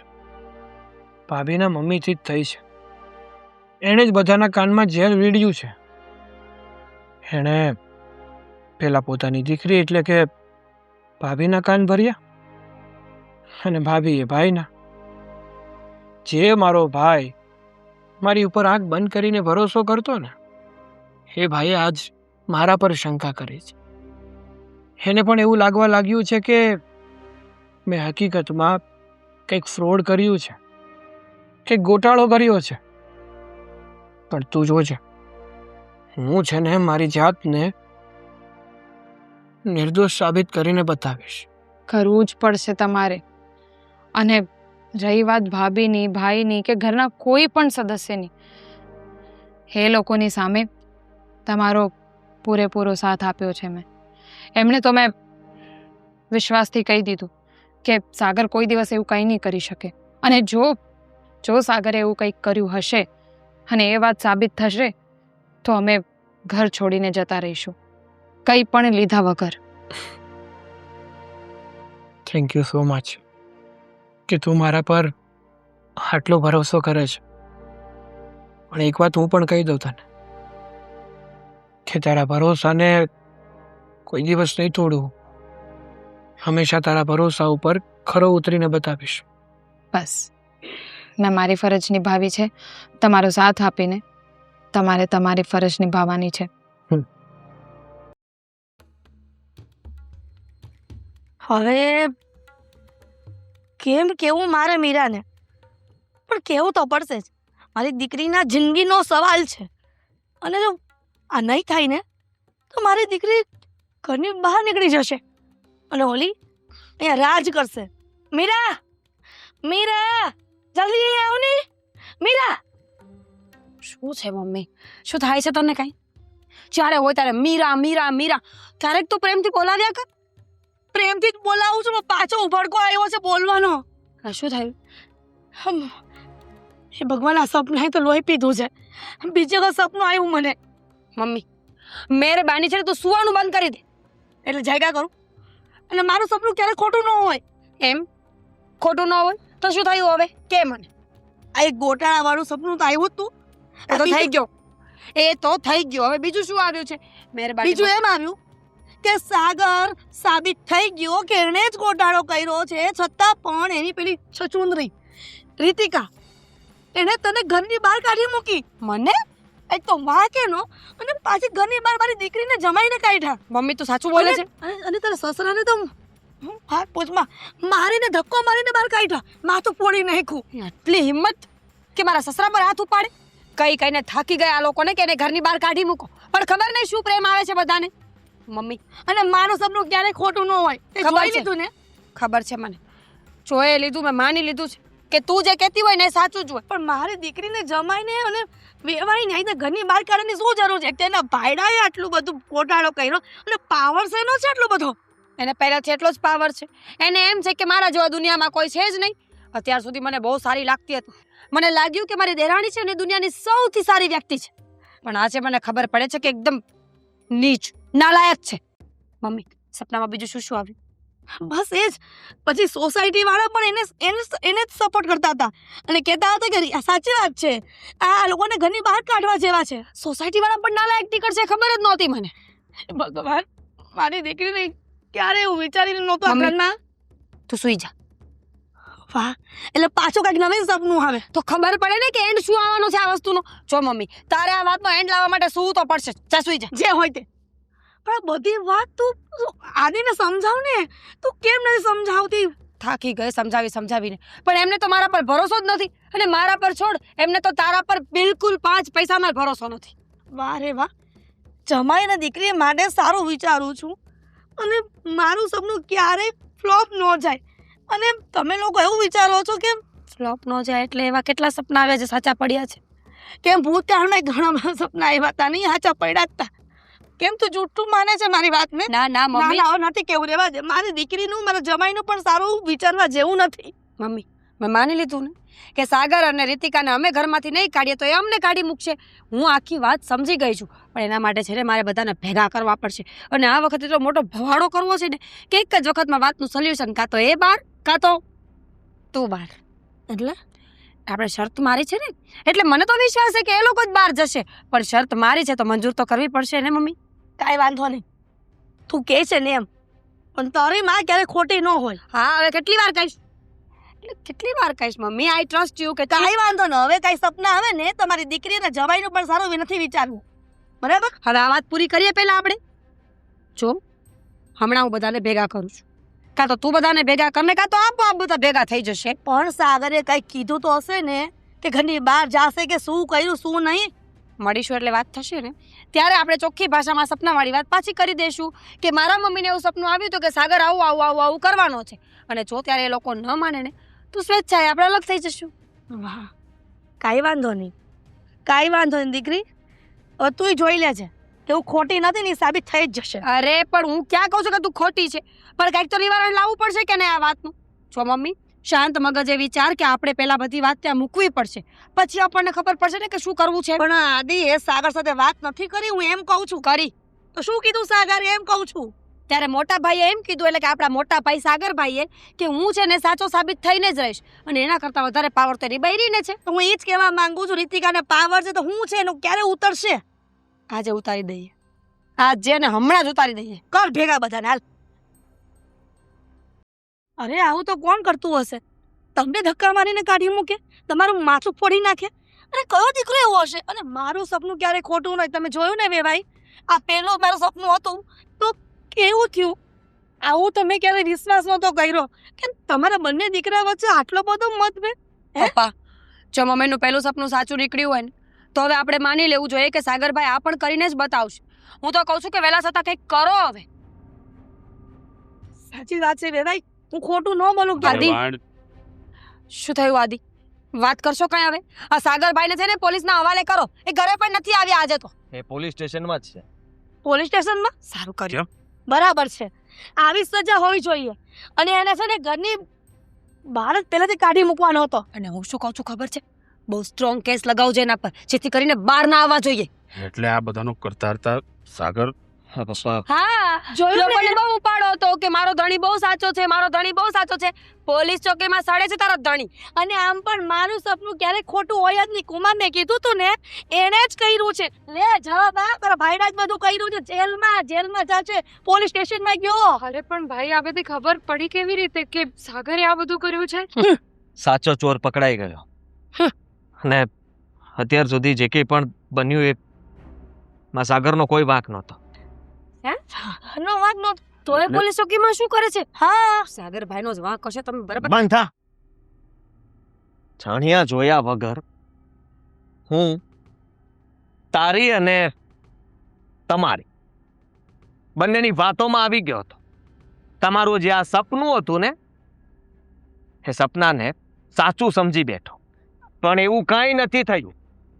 ભાભીના મમ્મીથી જ થઈ છે. એણે જ બધાના કાનમાં ઝેર વીડ્યું છે. એણે પહેલાં પોતાની દીકરી એટલે કે ભાભીના કાન ભર્યા અને ભાભીએ ભાઈના. જે મારો ભાઈ મારી ઉપર આંખ બંધ કરીને ભરોસો કરતો ને એ ભાઈએ આજ મારા પર શંકા કરી છે. એને પણ એવું લાગવા લાગ્યું છે કે મેં હકીકતમાં કંઈક ફ્રોડ કર્યું છે, કંઈક ગોટાળો કર્યો છે. પણ તું જોજે, હું છે ને મારી જાતને નિર્દોષ સાબિત કરીને બતાવીશ. કરવું જ પડશે તમારે. અને રહી વાત ભાભીની, ભાઈની કે ઘરના કોઈ પણ સદસ્યની, એ લોકોની સામે તમારો પૂરેપૂરો સાથ આપ્યો છે મેં. એમણે તો મેં વિશ્વાસથી કહી દીધું કે સાગર કોઈ દિવસ એવું કંઈ નહીં કરી શકે. અને જો સાગરે એવું કંઈક કર્યું હશે અને એ વાત સાબિત થશે તો અમે ઘર છોડીને જતા રહીશું, કંઈ પણ લીધા વગર. થેન્ક યુ સો મચ કે તું મારા પર આટલો ભરોસો કરે છે. પણ એક વાત હું પણ કહી દઉં તને કે તારા ભરોસાને કોઈ દિવસ નહીં તોડવું. હંમેશા તારા ભરોસા ઉપર ખરો ઉતરીને બતાવીશ. બસ, મેં મારી ફરજ નિભાવી છે. તમારો સાથ આપીને તમારે તમારી ફરજ નિભાવવાની છે. હવે કેમ કેવું મારે મીરાને, પણ કેવું તો પડશે જ. મારી દીકરીના જિંદગીનો સવાલ છે. અને જો આ નહીં થાય ને તો મારી દીકરી ઘરની બહાર નીકળી જશે અને ઓલી અહીંયા રાજ કરશે. મીરા, મીરા, જલ્દી અહીંયા આવ ને. મીરા, શું છે મમ્મી? શું થાય છે તને કાંઈ? જ્યારે હોય ત્યારે મીરા મીરા મીરા. ક્યારેક તો પ્રેમથી બોલાવ્યા કર. પ્રેમથી જ બોલાવું છું, પણ પાછો ઉભડકો આવ્યો છે બોલવાનો. આ શું થયું? એ ભગવાન, આ સપનાએ તો લોહી પીધું છે. બીજે કોઈ સપનું આવ્યું મને. મમ્મી, મહેરબાની છે ને તું સુવાનું બંધ કરી દે. એટલે જાયગા કરું અને મારું સપનું ક્યારે ખોટું ન હોય. એમ ખોટું ન હોય તો શું થયું હવે? કે મને આ એક ગોટાળા વાળું સપનું તો આવ્યું જ તું. એ તો થઈ ગયો, એ તો થઈ ગયો. હવે બીજું શું આવ્યું છે? મહેરબાની બીજું એમ આવ્યું કે સાગર સાબિત થઈ ગયો કે એણે જ ગોટાળો કર્યો છે, છતાં પણ એની પેલી છચુંદરી રીતિકા એને તને ઘરની બહાર કાઢી મૂકી. મને એક તો વાંકે નો અને પાછી ઘરની બહાર મારી દીકરીને જમાઈને કાઢ્યા. મમ્મી તું સાચું બોલે છે? અને તારા સસરાને તો હાથ પોચમાં મારીને ધક્કો મારીને બહાર કાઢ્યા, માથું ફોડી નાખ્યું. આટલી હિંમત કે મારા સસરા પર હાથ ઉપાડે? કઈ કઈને થાકી ગયા આ લોકોને કે એને ઘરની બહાર કાઢી મૂકો. પણ ખબર નહીં શું પ્રેમ આવે છે બધાને. મમ્મી, અને મારું સપનું ક્યારેય ખોટું ન હોય. તે ખબર જોઈ છે. લીધું ને? ખબર છે મને. જોઈ લીધું, મેં માની લીધું છે કે તું જે કહેતી હોય ને એ સાચું જ હોય. પણ મારી દીકરીને જમાઈને અને વેવાઈને આવીને ઘરની બહાર કાઢવાની શું જરૂર છે? તેના ભાઈડાએ આટલું બધું ગોટાળો કર્યો અને પાવર શેનો છે આટલો બધો? એને પહેલાથી એટલો જ પાવર છે. એને એમ છે કે મારા જેવા દુનિયામાં કોઈ છે જ નહીં. અત્યાર સુધી મને બહુ સારી લાગતી હતી. મને લાગ્યું કે મારી દેરાણી છે ને દુનિયાની સૌથી સારી વ્યક્તિ છે. પણ આજે મને ખબર પડે છે કે એકદમ નીચ, નાલાયક છે. મમ્મી, સપનામાં બીજું શું શું આવ્યું? બસ એ જ. પછી સોસાયટી વાળા પણ એને જ સપોર્ટ કરતા હતા અને કહેતા હતા કે આ સાચી વાત છે, આ લોકોને ઘરની બહાર કાઢવા જેવા છે. સોસાયટી વાળા પણ નાલાયક નીકળશે ખબર જ નહોતી મને. ભગવાન, મારી દીકરીને ક્યારે એવું વિચારીને નહોતું આ મમ્મી. ઘરમાં. તું સુઈ જા. વાહ, એટલે પાછું કંઈક નવીન સપનું આવે. તો ખબર પડે ને કે એન્ડ શું આવવાનો છે આ વસ્તુનો. જો મમ્મી, તારે આ વાતનો એન્ડ લાવવા માટે શું તો પડશે. જા સુઈ જા. જે હોય તે. પણ આ બધી વાત તું આદિને સમજાવ ને. તું કેમ નથી સમજાવતી? થાકી ગઈ સમજાવીને. પણ એમને તો મારા પર ભરોસો જ નથી. અને મારા પર છોડ, એમને તો તારા પર બિલકુલ 5 પૈસાનો ભરોસો નથી. વાહ રે વાહ, જમાઈને દીકરી માટે સારું વિચારું છું, અને મારું સપનું ક્યારેય ફ્લોપ ન જાય. અને તમે લોકો એવું વિચારો છો કે ફ્લોપ ન જાય એટલે એવા કેટલા સપના આવ્યા જે સાચા પડ્યા છે? કેમ ભૂતકાળમાં ઘણા બધા સપના આવ્યા હતા નહીં સાચા પડ્યા હતા? કેમ તું જૂઠું માને છે મારી વાતને? ના ના ના મમ્મી, ના, હવે નથી કેવું, રેવા દે. મારી દીકરીનું મારા જમાઈનું પણ સારું વિચારવા જેવું નથી. મમ્મી મેં માની લીધું ને કે સાગર અને રીતિકાને અમે ઘરમાંથી નહીં કાઢીએ તો એ અમને કાઢી મૂકશે. હું આખી વાત સમજી ગઈ છું, પણ એના માટે છે ને મારે બધાને ભેગા કરવા પડશે. અને આ વખતે તો મોટો ભવાડો કરવો છે ને કે એક જ વખતમાં વાતનું સોલ્યુશન કાં તો એ બાર કાં તો તું બાર. એટલે આપણે શરત મારી છે ને, એટલે મને તો વિશ્વાસ છે કે એ લોકો જ બહાર જશે, પણ શરત મારી છે તો મંજૂર તો કરવી પડશે ને મમ્મી. કાંઈ વાંધો નહીં, તું કહે છે ને એમ, પણ તારી માં ક્યારે ખોટી ન હોય. હા હવે કેટલી વાર કહીશ, એટલે કેટલી વાર કહીશ મમ્મી, આઈ ટ્રસ્ટ યુ કે કાંઈ વાંધો ન. હવે કાંઈ સપના આવે ને તમારી દીકરીને જવાઈનું પણ સારું નથી વિચારવું, બરાબર? હવે આ વાત પૂરી કરીએ પહેલા આપણે. જો હમણાં હું બધાને ભેગા કરું છું, કાં તો તું બધાને ભેગા કરને કાં તો આપોઆપ બધા ભેગા થઈ જશે. પણ સાગરે કંઈક કીધું તો હશે ને કે ઘરની બહાર જાશે કે શું કર્યું શું નહીં? મળીશું એટલે વાત થશે ને ત્યારે આપણે ચોખ્ખી ભાષામાં સપનાવાળી વાત પાછી કરી દઈશું કે મારા મમ્મીને એવું સપનું આવ્યું હતું કે સાગર આવું આવું આવું આવું કરવાનો છે, અને જો ત્યારે એ લોકો ન માને ને તો સ્વેચ્છાએ આપણે અલગ થઈ જશું. વાહ, કાંઈ વાંધો નહીં, કાંઈ વાંધો નહીં દીકરી. હવે તુંય જોઈ લેજે કે હું ખોટી નથી ને, સાબિત થઈ જ જશે. અરે પણ હું ક્યાં કહું છું કે તું ખોટી છે, પણ કંઈક તો નિવારણ લાવવું પડશે કે નહીં આ વાતનું. જો મમ્મી શાંત મગજે વિચાર કે આપણે પહેલા બધી વાત ત્યાં મૂકવી પડશે, પછી આપણને ખબર પડશે ને કે શું કરવું છે. પણ આદિ એ સાગર સાથે વાત નથી કરી, હું એમ કહું છું. કરી તો શું કીધું સાગર એમ કહું છું. ત્યારે મોટા ભાઈએ એમ કીધું, એટલે કે આપણા મોટા ભાઈ સાગર ભાઈએ કે હું છે ને સાચો સાબિત થઈને જ રહીશ, અને એના કરતાં વધારે પાવર તો એની બૈરીને છે. તો હું એ જ કહેવા માંગુ છું, રીતિકાને પાવર છે તો હું છે એનું ક્યારે ઉતરશે? આજે ઉતારી દઈએ, આજે ને હમણાં જ ઉતારી દઈએ. કર ભેગા બધાને, હાલ. અરે આવું તો કોણ કરતું હશે? તમને ધક્કા મારીને કાઢી મૂકે, તમારું માથું ફોડી નાખે, અને કયો દીકરો એવો હશે? અને મારું સપનું ક્યારે ખોટું નહીં. તમે જોયું ને ભાઈ, આ પહેલું મારું સપનું હતું તો કેવું થયું. આવું તમે ક્યારે વિશ્વાસ નહોતો કર્યો કે તમારા બંને દીકરા વચ્ચે આટલો બધો મતભેદ. પપ્પા જો મમ્મીનું પહેલું સપનું સાચું નીકળ્યું હોય ને તો હવે આપણે માની લેવું જોઈએ કે સાગરભાઈ આ પણ કરીને જ બતાવશે. હું તો કહું છું કે વહેલા છતાં કંઈક કરો હવે. સાચી વાત છે ભાઈ, હું ખોટું ન બોલું આદિ. ક્યારે. વાણ, શું થયું આદિ? વાત કરશો કઈ હવે? આ સાગરભાઈને છે ને પોલીસના હવાલે કરો, એ ઘરે પણ નથી આવ્યા આજે તો. એ પોલીસ સ્ટેશનમાં જ છે. પોલીસ સ્ટેશનમાં સારું કર્યું. બરાબર છે, આવી સજા હોવી જોઈએ. અને એને છે ને ઘરની બહાર જ પહેલાથી કાઢી મૂકવાનો હતો. અને હું શું કહું છું ખબર છે, બહુ સ્ટ્રોંગ કેસ લગાવજો એના પર, જેથી કરીને બહાર ના આવવા જોઈએ. એટલે આ બધાનું કરતા હતા સાગર. હા પપ્પા, હા જોયું ને? લોકોને બહુ ઉપાડો હતો કે મારો ધણી બહુ સાચો છે, મારો ધણી બહુ સાચો છે. પોલીસ ચોકીમાં સડે છે તારો ધણી. અને આમ પણ મારું સપનું ક્યારેય ખોટું હોય જ નહીં. કુમાર મેં કીધું તું ને, એને જ કર્યું છે. લે જવાબ આ, તારા ભાઈડા જ બધું કર્યું છે. જેલમાં જાશે, પોલીસ સ્ટેશનમાં ગયો. અરે પણ ભાઈ આ બધી ખબર પડી કેવી રીતે કે સાગરે આ બધું કર્યું છે? સાચો ચોર પકડાઈ ગયો. અને અત્યાર સુધી જે કંઈ પણ બન્યું એ માં સાગરનો કોઈ વાંક નહોતો. નો વાત નો. તોય પોલીસ ચોકીમાં શું કરે છે? હા, સાગરભાઈનો જ વાંક હશે, તમે બરાબર. બંધ થા. જાણ્યા જોયા વગર હું તારી અને તમારી બંનેની વાતોમાં આવી ગયો હતો. તમારું જે આ સપનું હતું ને એ સપનાને સાચું સમજી બેઠો, પણ એવું કાંઈ નથી થયું.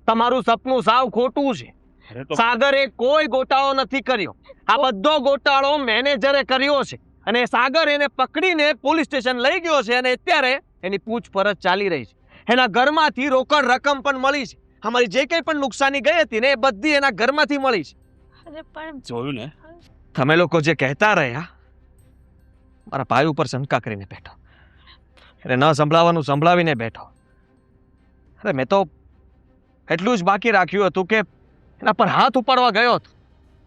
તમારું સપનું સાવ ખોટું છે. અરે તો સાગરે કોઈ ગોટાળો નથી કર્યો. આ બધો ગોટાળો મેનેજરે કર્યો છે, અને સાગર એને પકડીને પોલીસ સ્ટેશન લઈ ગયો છે, અને અત્યારે એની પૂછપરછ ચાલી રહી છે. એના ઘરમાંથી રોકડ રકમ પણ મળી છે. અમારી જે કંઈ પણ નુકસાની ગઈ હતી ને એ બધી એના ઘરમાંથી મળી છે. અરે પણ જોયું ને, તમે લોકો જે કહેતા રહ્યા, મારા ભાઈ ઉપર શંકા કરીને બેઠો, એટલે ન સંભળાવવાનું સંભળાવીને બેઠો. અરે મેં તો એટલું જ બાકી રાખ્યું હતું કે એના પર હાથ ઉપાડવા ગયો હતો.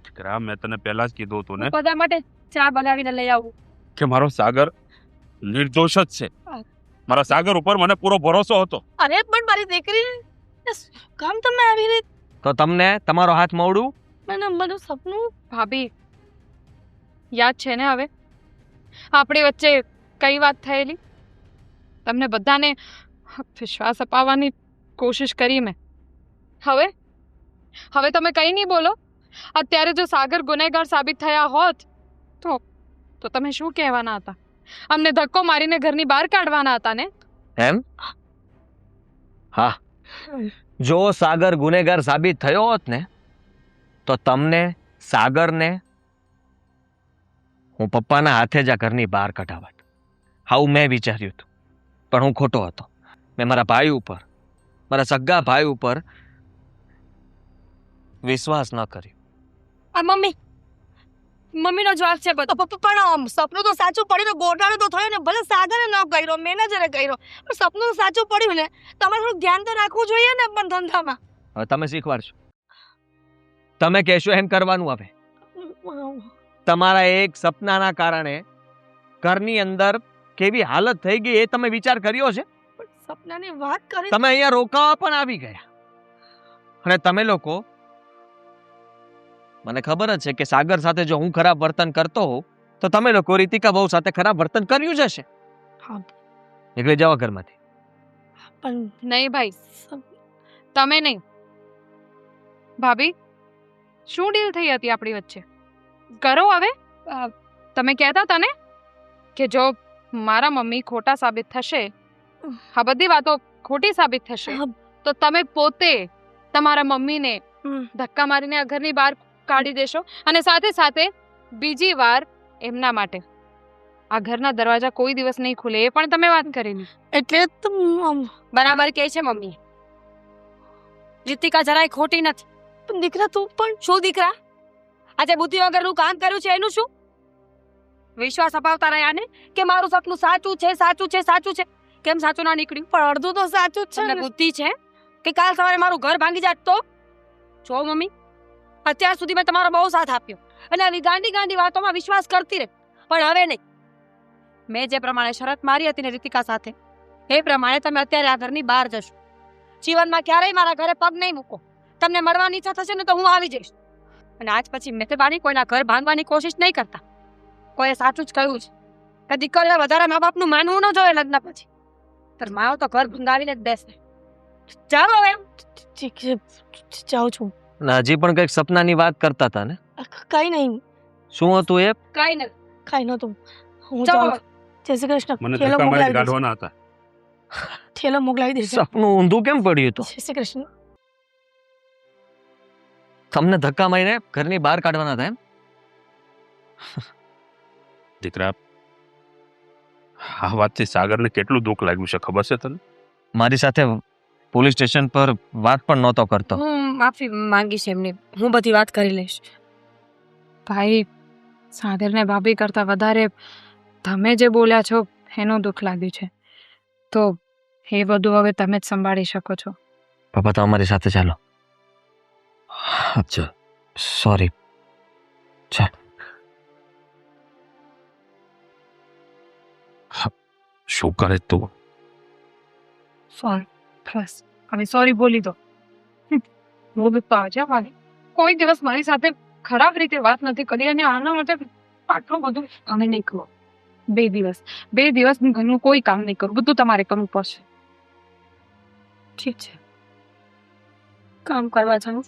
દીકરા, મેં તને પહેલા જ કીધું હતું ને બધા માટે ચા બનાવીને લઈ આવું. કે મારો સાગર નિર્દોષ જ છે. મારા સાગર ઉપર મને પૂરો ભરોસો હતો. અરે પણ મારી દીકરી કામ તમે આવી રીતે. તો તમને તમારો હાથ મોડું. મને મારું સપનું. ભાભી યાદ છે ને હવે આપણી વચ્ચે કઈ વાત થયેલી? તમને બધાને વિશ્વાસ અપાવવાની કોશિશ કરી મેં. હવે તમે કંઈ નહીં બોલો. અત્યારે જો સાગર ગુનેગાર સાબિત થયા હોત તો તમે શું કહેવાના હતા? અમને ધક્કો મારીને ઘરની બહાર કાઢવાના હતા ને? એમ? હા, જો સાગર ગુનેગાર સાબિત થયો હોત ને તો તમને, સાગરને હું પપ્પાના હાથે જ આ ઘરની બહાર કઢાવત. આવું મેં વિચાર્યું હતું, પણ હું ખોટો હતો. મેં મારા ભાઈ ઉપર, મારા સગા ભાઈ ઉપર વિશ્વાસ ન કર્યો. આ મમ્મીનો જવાબ છે બધો. પણ સપનું તો સાચું પડ્યું ને, ગોટાળો તો થયો ને. ભલે સાગરે ન કર્યો, મેનેજરે કર્યો, પણ સપનું તો સાચું પડ્યું ને. તમારે થોડું ધ્યાન તો રાખવું જોઈએ ને પણ ધંધામાં. હવે તમે શીખવાડશો, તમે કહેશો એમ કરવાનું. હવે તમારા એક સપનાના કારણે ઘરની અંદર કેવી હાલત થઈ ગઈ એ તમે વિચાર કર્યો છે? સપનાની વાત કરી. તમે અહીંયા રોકાવા પણ આવી ગયા, અને તમે લોકો, મને ખબર જ છે કે સાગર સાથે જો હું ખરાબ વર્તન કરતો હોઉં તો તમે લોકો રીતિકા બહુ સાથે ખરાબ વર્તન કર્યું જ હશે. હા. નીકળી જાઓ ઘરમાંથી. પણ નહીં ભાઈ, તમે નહીં. ભાભી, શું ડીલ થઈ હતી આપણી વચ્ચે? કરો હવે. તમે કહેતા હતા ને કે જો મારા મમ્મી ખોટા સાબિત થશે, આ બધી વાતો ખોટી સાબિત થશે, તો તમે પોતે તમારા મમ્મીને ધક્કા મારીને આ ઘરની બહાર કાઢી દેશો, અને સાથે સાથે બીજી વાર એમના માટે આ ઘરના દરવાજા કોઈ દિવસ નહીં ખુલે, એ પણ તમે વાત કરી. એટલે તો બરાબર કહે છે મમ્મી. રીતિકા જરાય ખોટી નથી. પણ દીકરા તું પણ શું દીકરા, આજે બુદ્ધિ વગરનું કામ કર્યું છે એનું શું? વિશ્વાસ અપાવતા રહ્યા ને કે મારું સપનું સાચું છે, સાચું છે, સાચું છે. કેમ સાચું ના નીકળ્યું? પણ અડધું તો સાચું જ છે તમને ને. બુદ્ધિ છે કે કાલ સવારે મારું ઘર ભાંગી જાત તો? જો મમ્મી, અત્યાર સુધી મેં તમારો બહુ સાથ આપ્યો અને આવી ગાંડી વાતોમાં વિશ્વાસ કરતી રહી, પણ હવે નહીં. મેં જે પ્રમાણે શરત મારી હતી ને રીતિકા સાથે, એ પ્રમાણે તમે અત્યારે આ ઘરની બહાર જશો. જીવનમાં ક્યારેય મારા ઘરે પગ નહીં મૂકો. તમને મળવાની ઈચ્છા થશે ને તો હું આવી જઈશ. અને આજ પછી મહેરબાની કોઈના ઘર ભાંગવાની કોશિશ નહીં કરતા. કોઈએ સાચું જ કહ્યું છે કે દીકરીઓ વધારે મા બાપનું માનવું ન જોઈએ લગ્ન પછી. તાર માઓ તો ઘર ભંગાવીને જ દેશે. જાઓ હવે. ઠીક છે, જાઉં છું. અને હજી પણ કંઈક સપનાની વાત કરતા હતા ને? કઈ નહીં, શું હતું એ? કઈ નથી. કઈ નતું. હું જાઓ જાઉં. જય શ્રી કૃષ્ણ. મને થેલો ધક્કા મારી મોકલાવી દેજો. કાઢવાના હતા. થેલો મોકલાવી દેજો. સપનું ઊંધું કેમ પડ્યું હતું? જય શ્રી કૃષ્ણ. તમને ધક્કા મારીને ઘરની બહાર કાઢવાના હતા એમ? દીકરા, આ વાતથી સાગરને કેટલું દુઃખ લાગ્યું છે ખબર છે તને? મારી સાથે પોલીસ સ્ટેશન પર વાત પણ નહોતો કરતો. હું માફી માંગીશ એમની. હું બધી વાત કરી લઈશ. ભાઈ, સાગરને ભાભી કરતાં વધારે તમે જે બોલ્યા છો એનું દુઃખ લાગ્યું છે, તો એ બધું હવે તમે જ સંભાળી શકો છો. પપ્પા તો અમારી સાથે ચાલો. અચ્છા, સોરી. ચાલ. શું કરે તું? સોરી, બસ હવે સોરી બોલી દો. હું તો આજે મારી કોઈ દિવસ મારી સાથે ખરાબ રીતે વાત નથી કરી, અને આના માટે આટલું બધું અમે નહીં કહો. 2 દિવસ હું ઘરનું કોઈ કામ નહીં કરું, બધું તમારે કરવું પડશે. ઠીક છે, કામ કરવા જાઉં.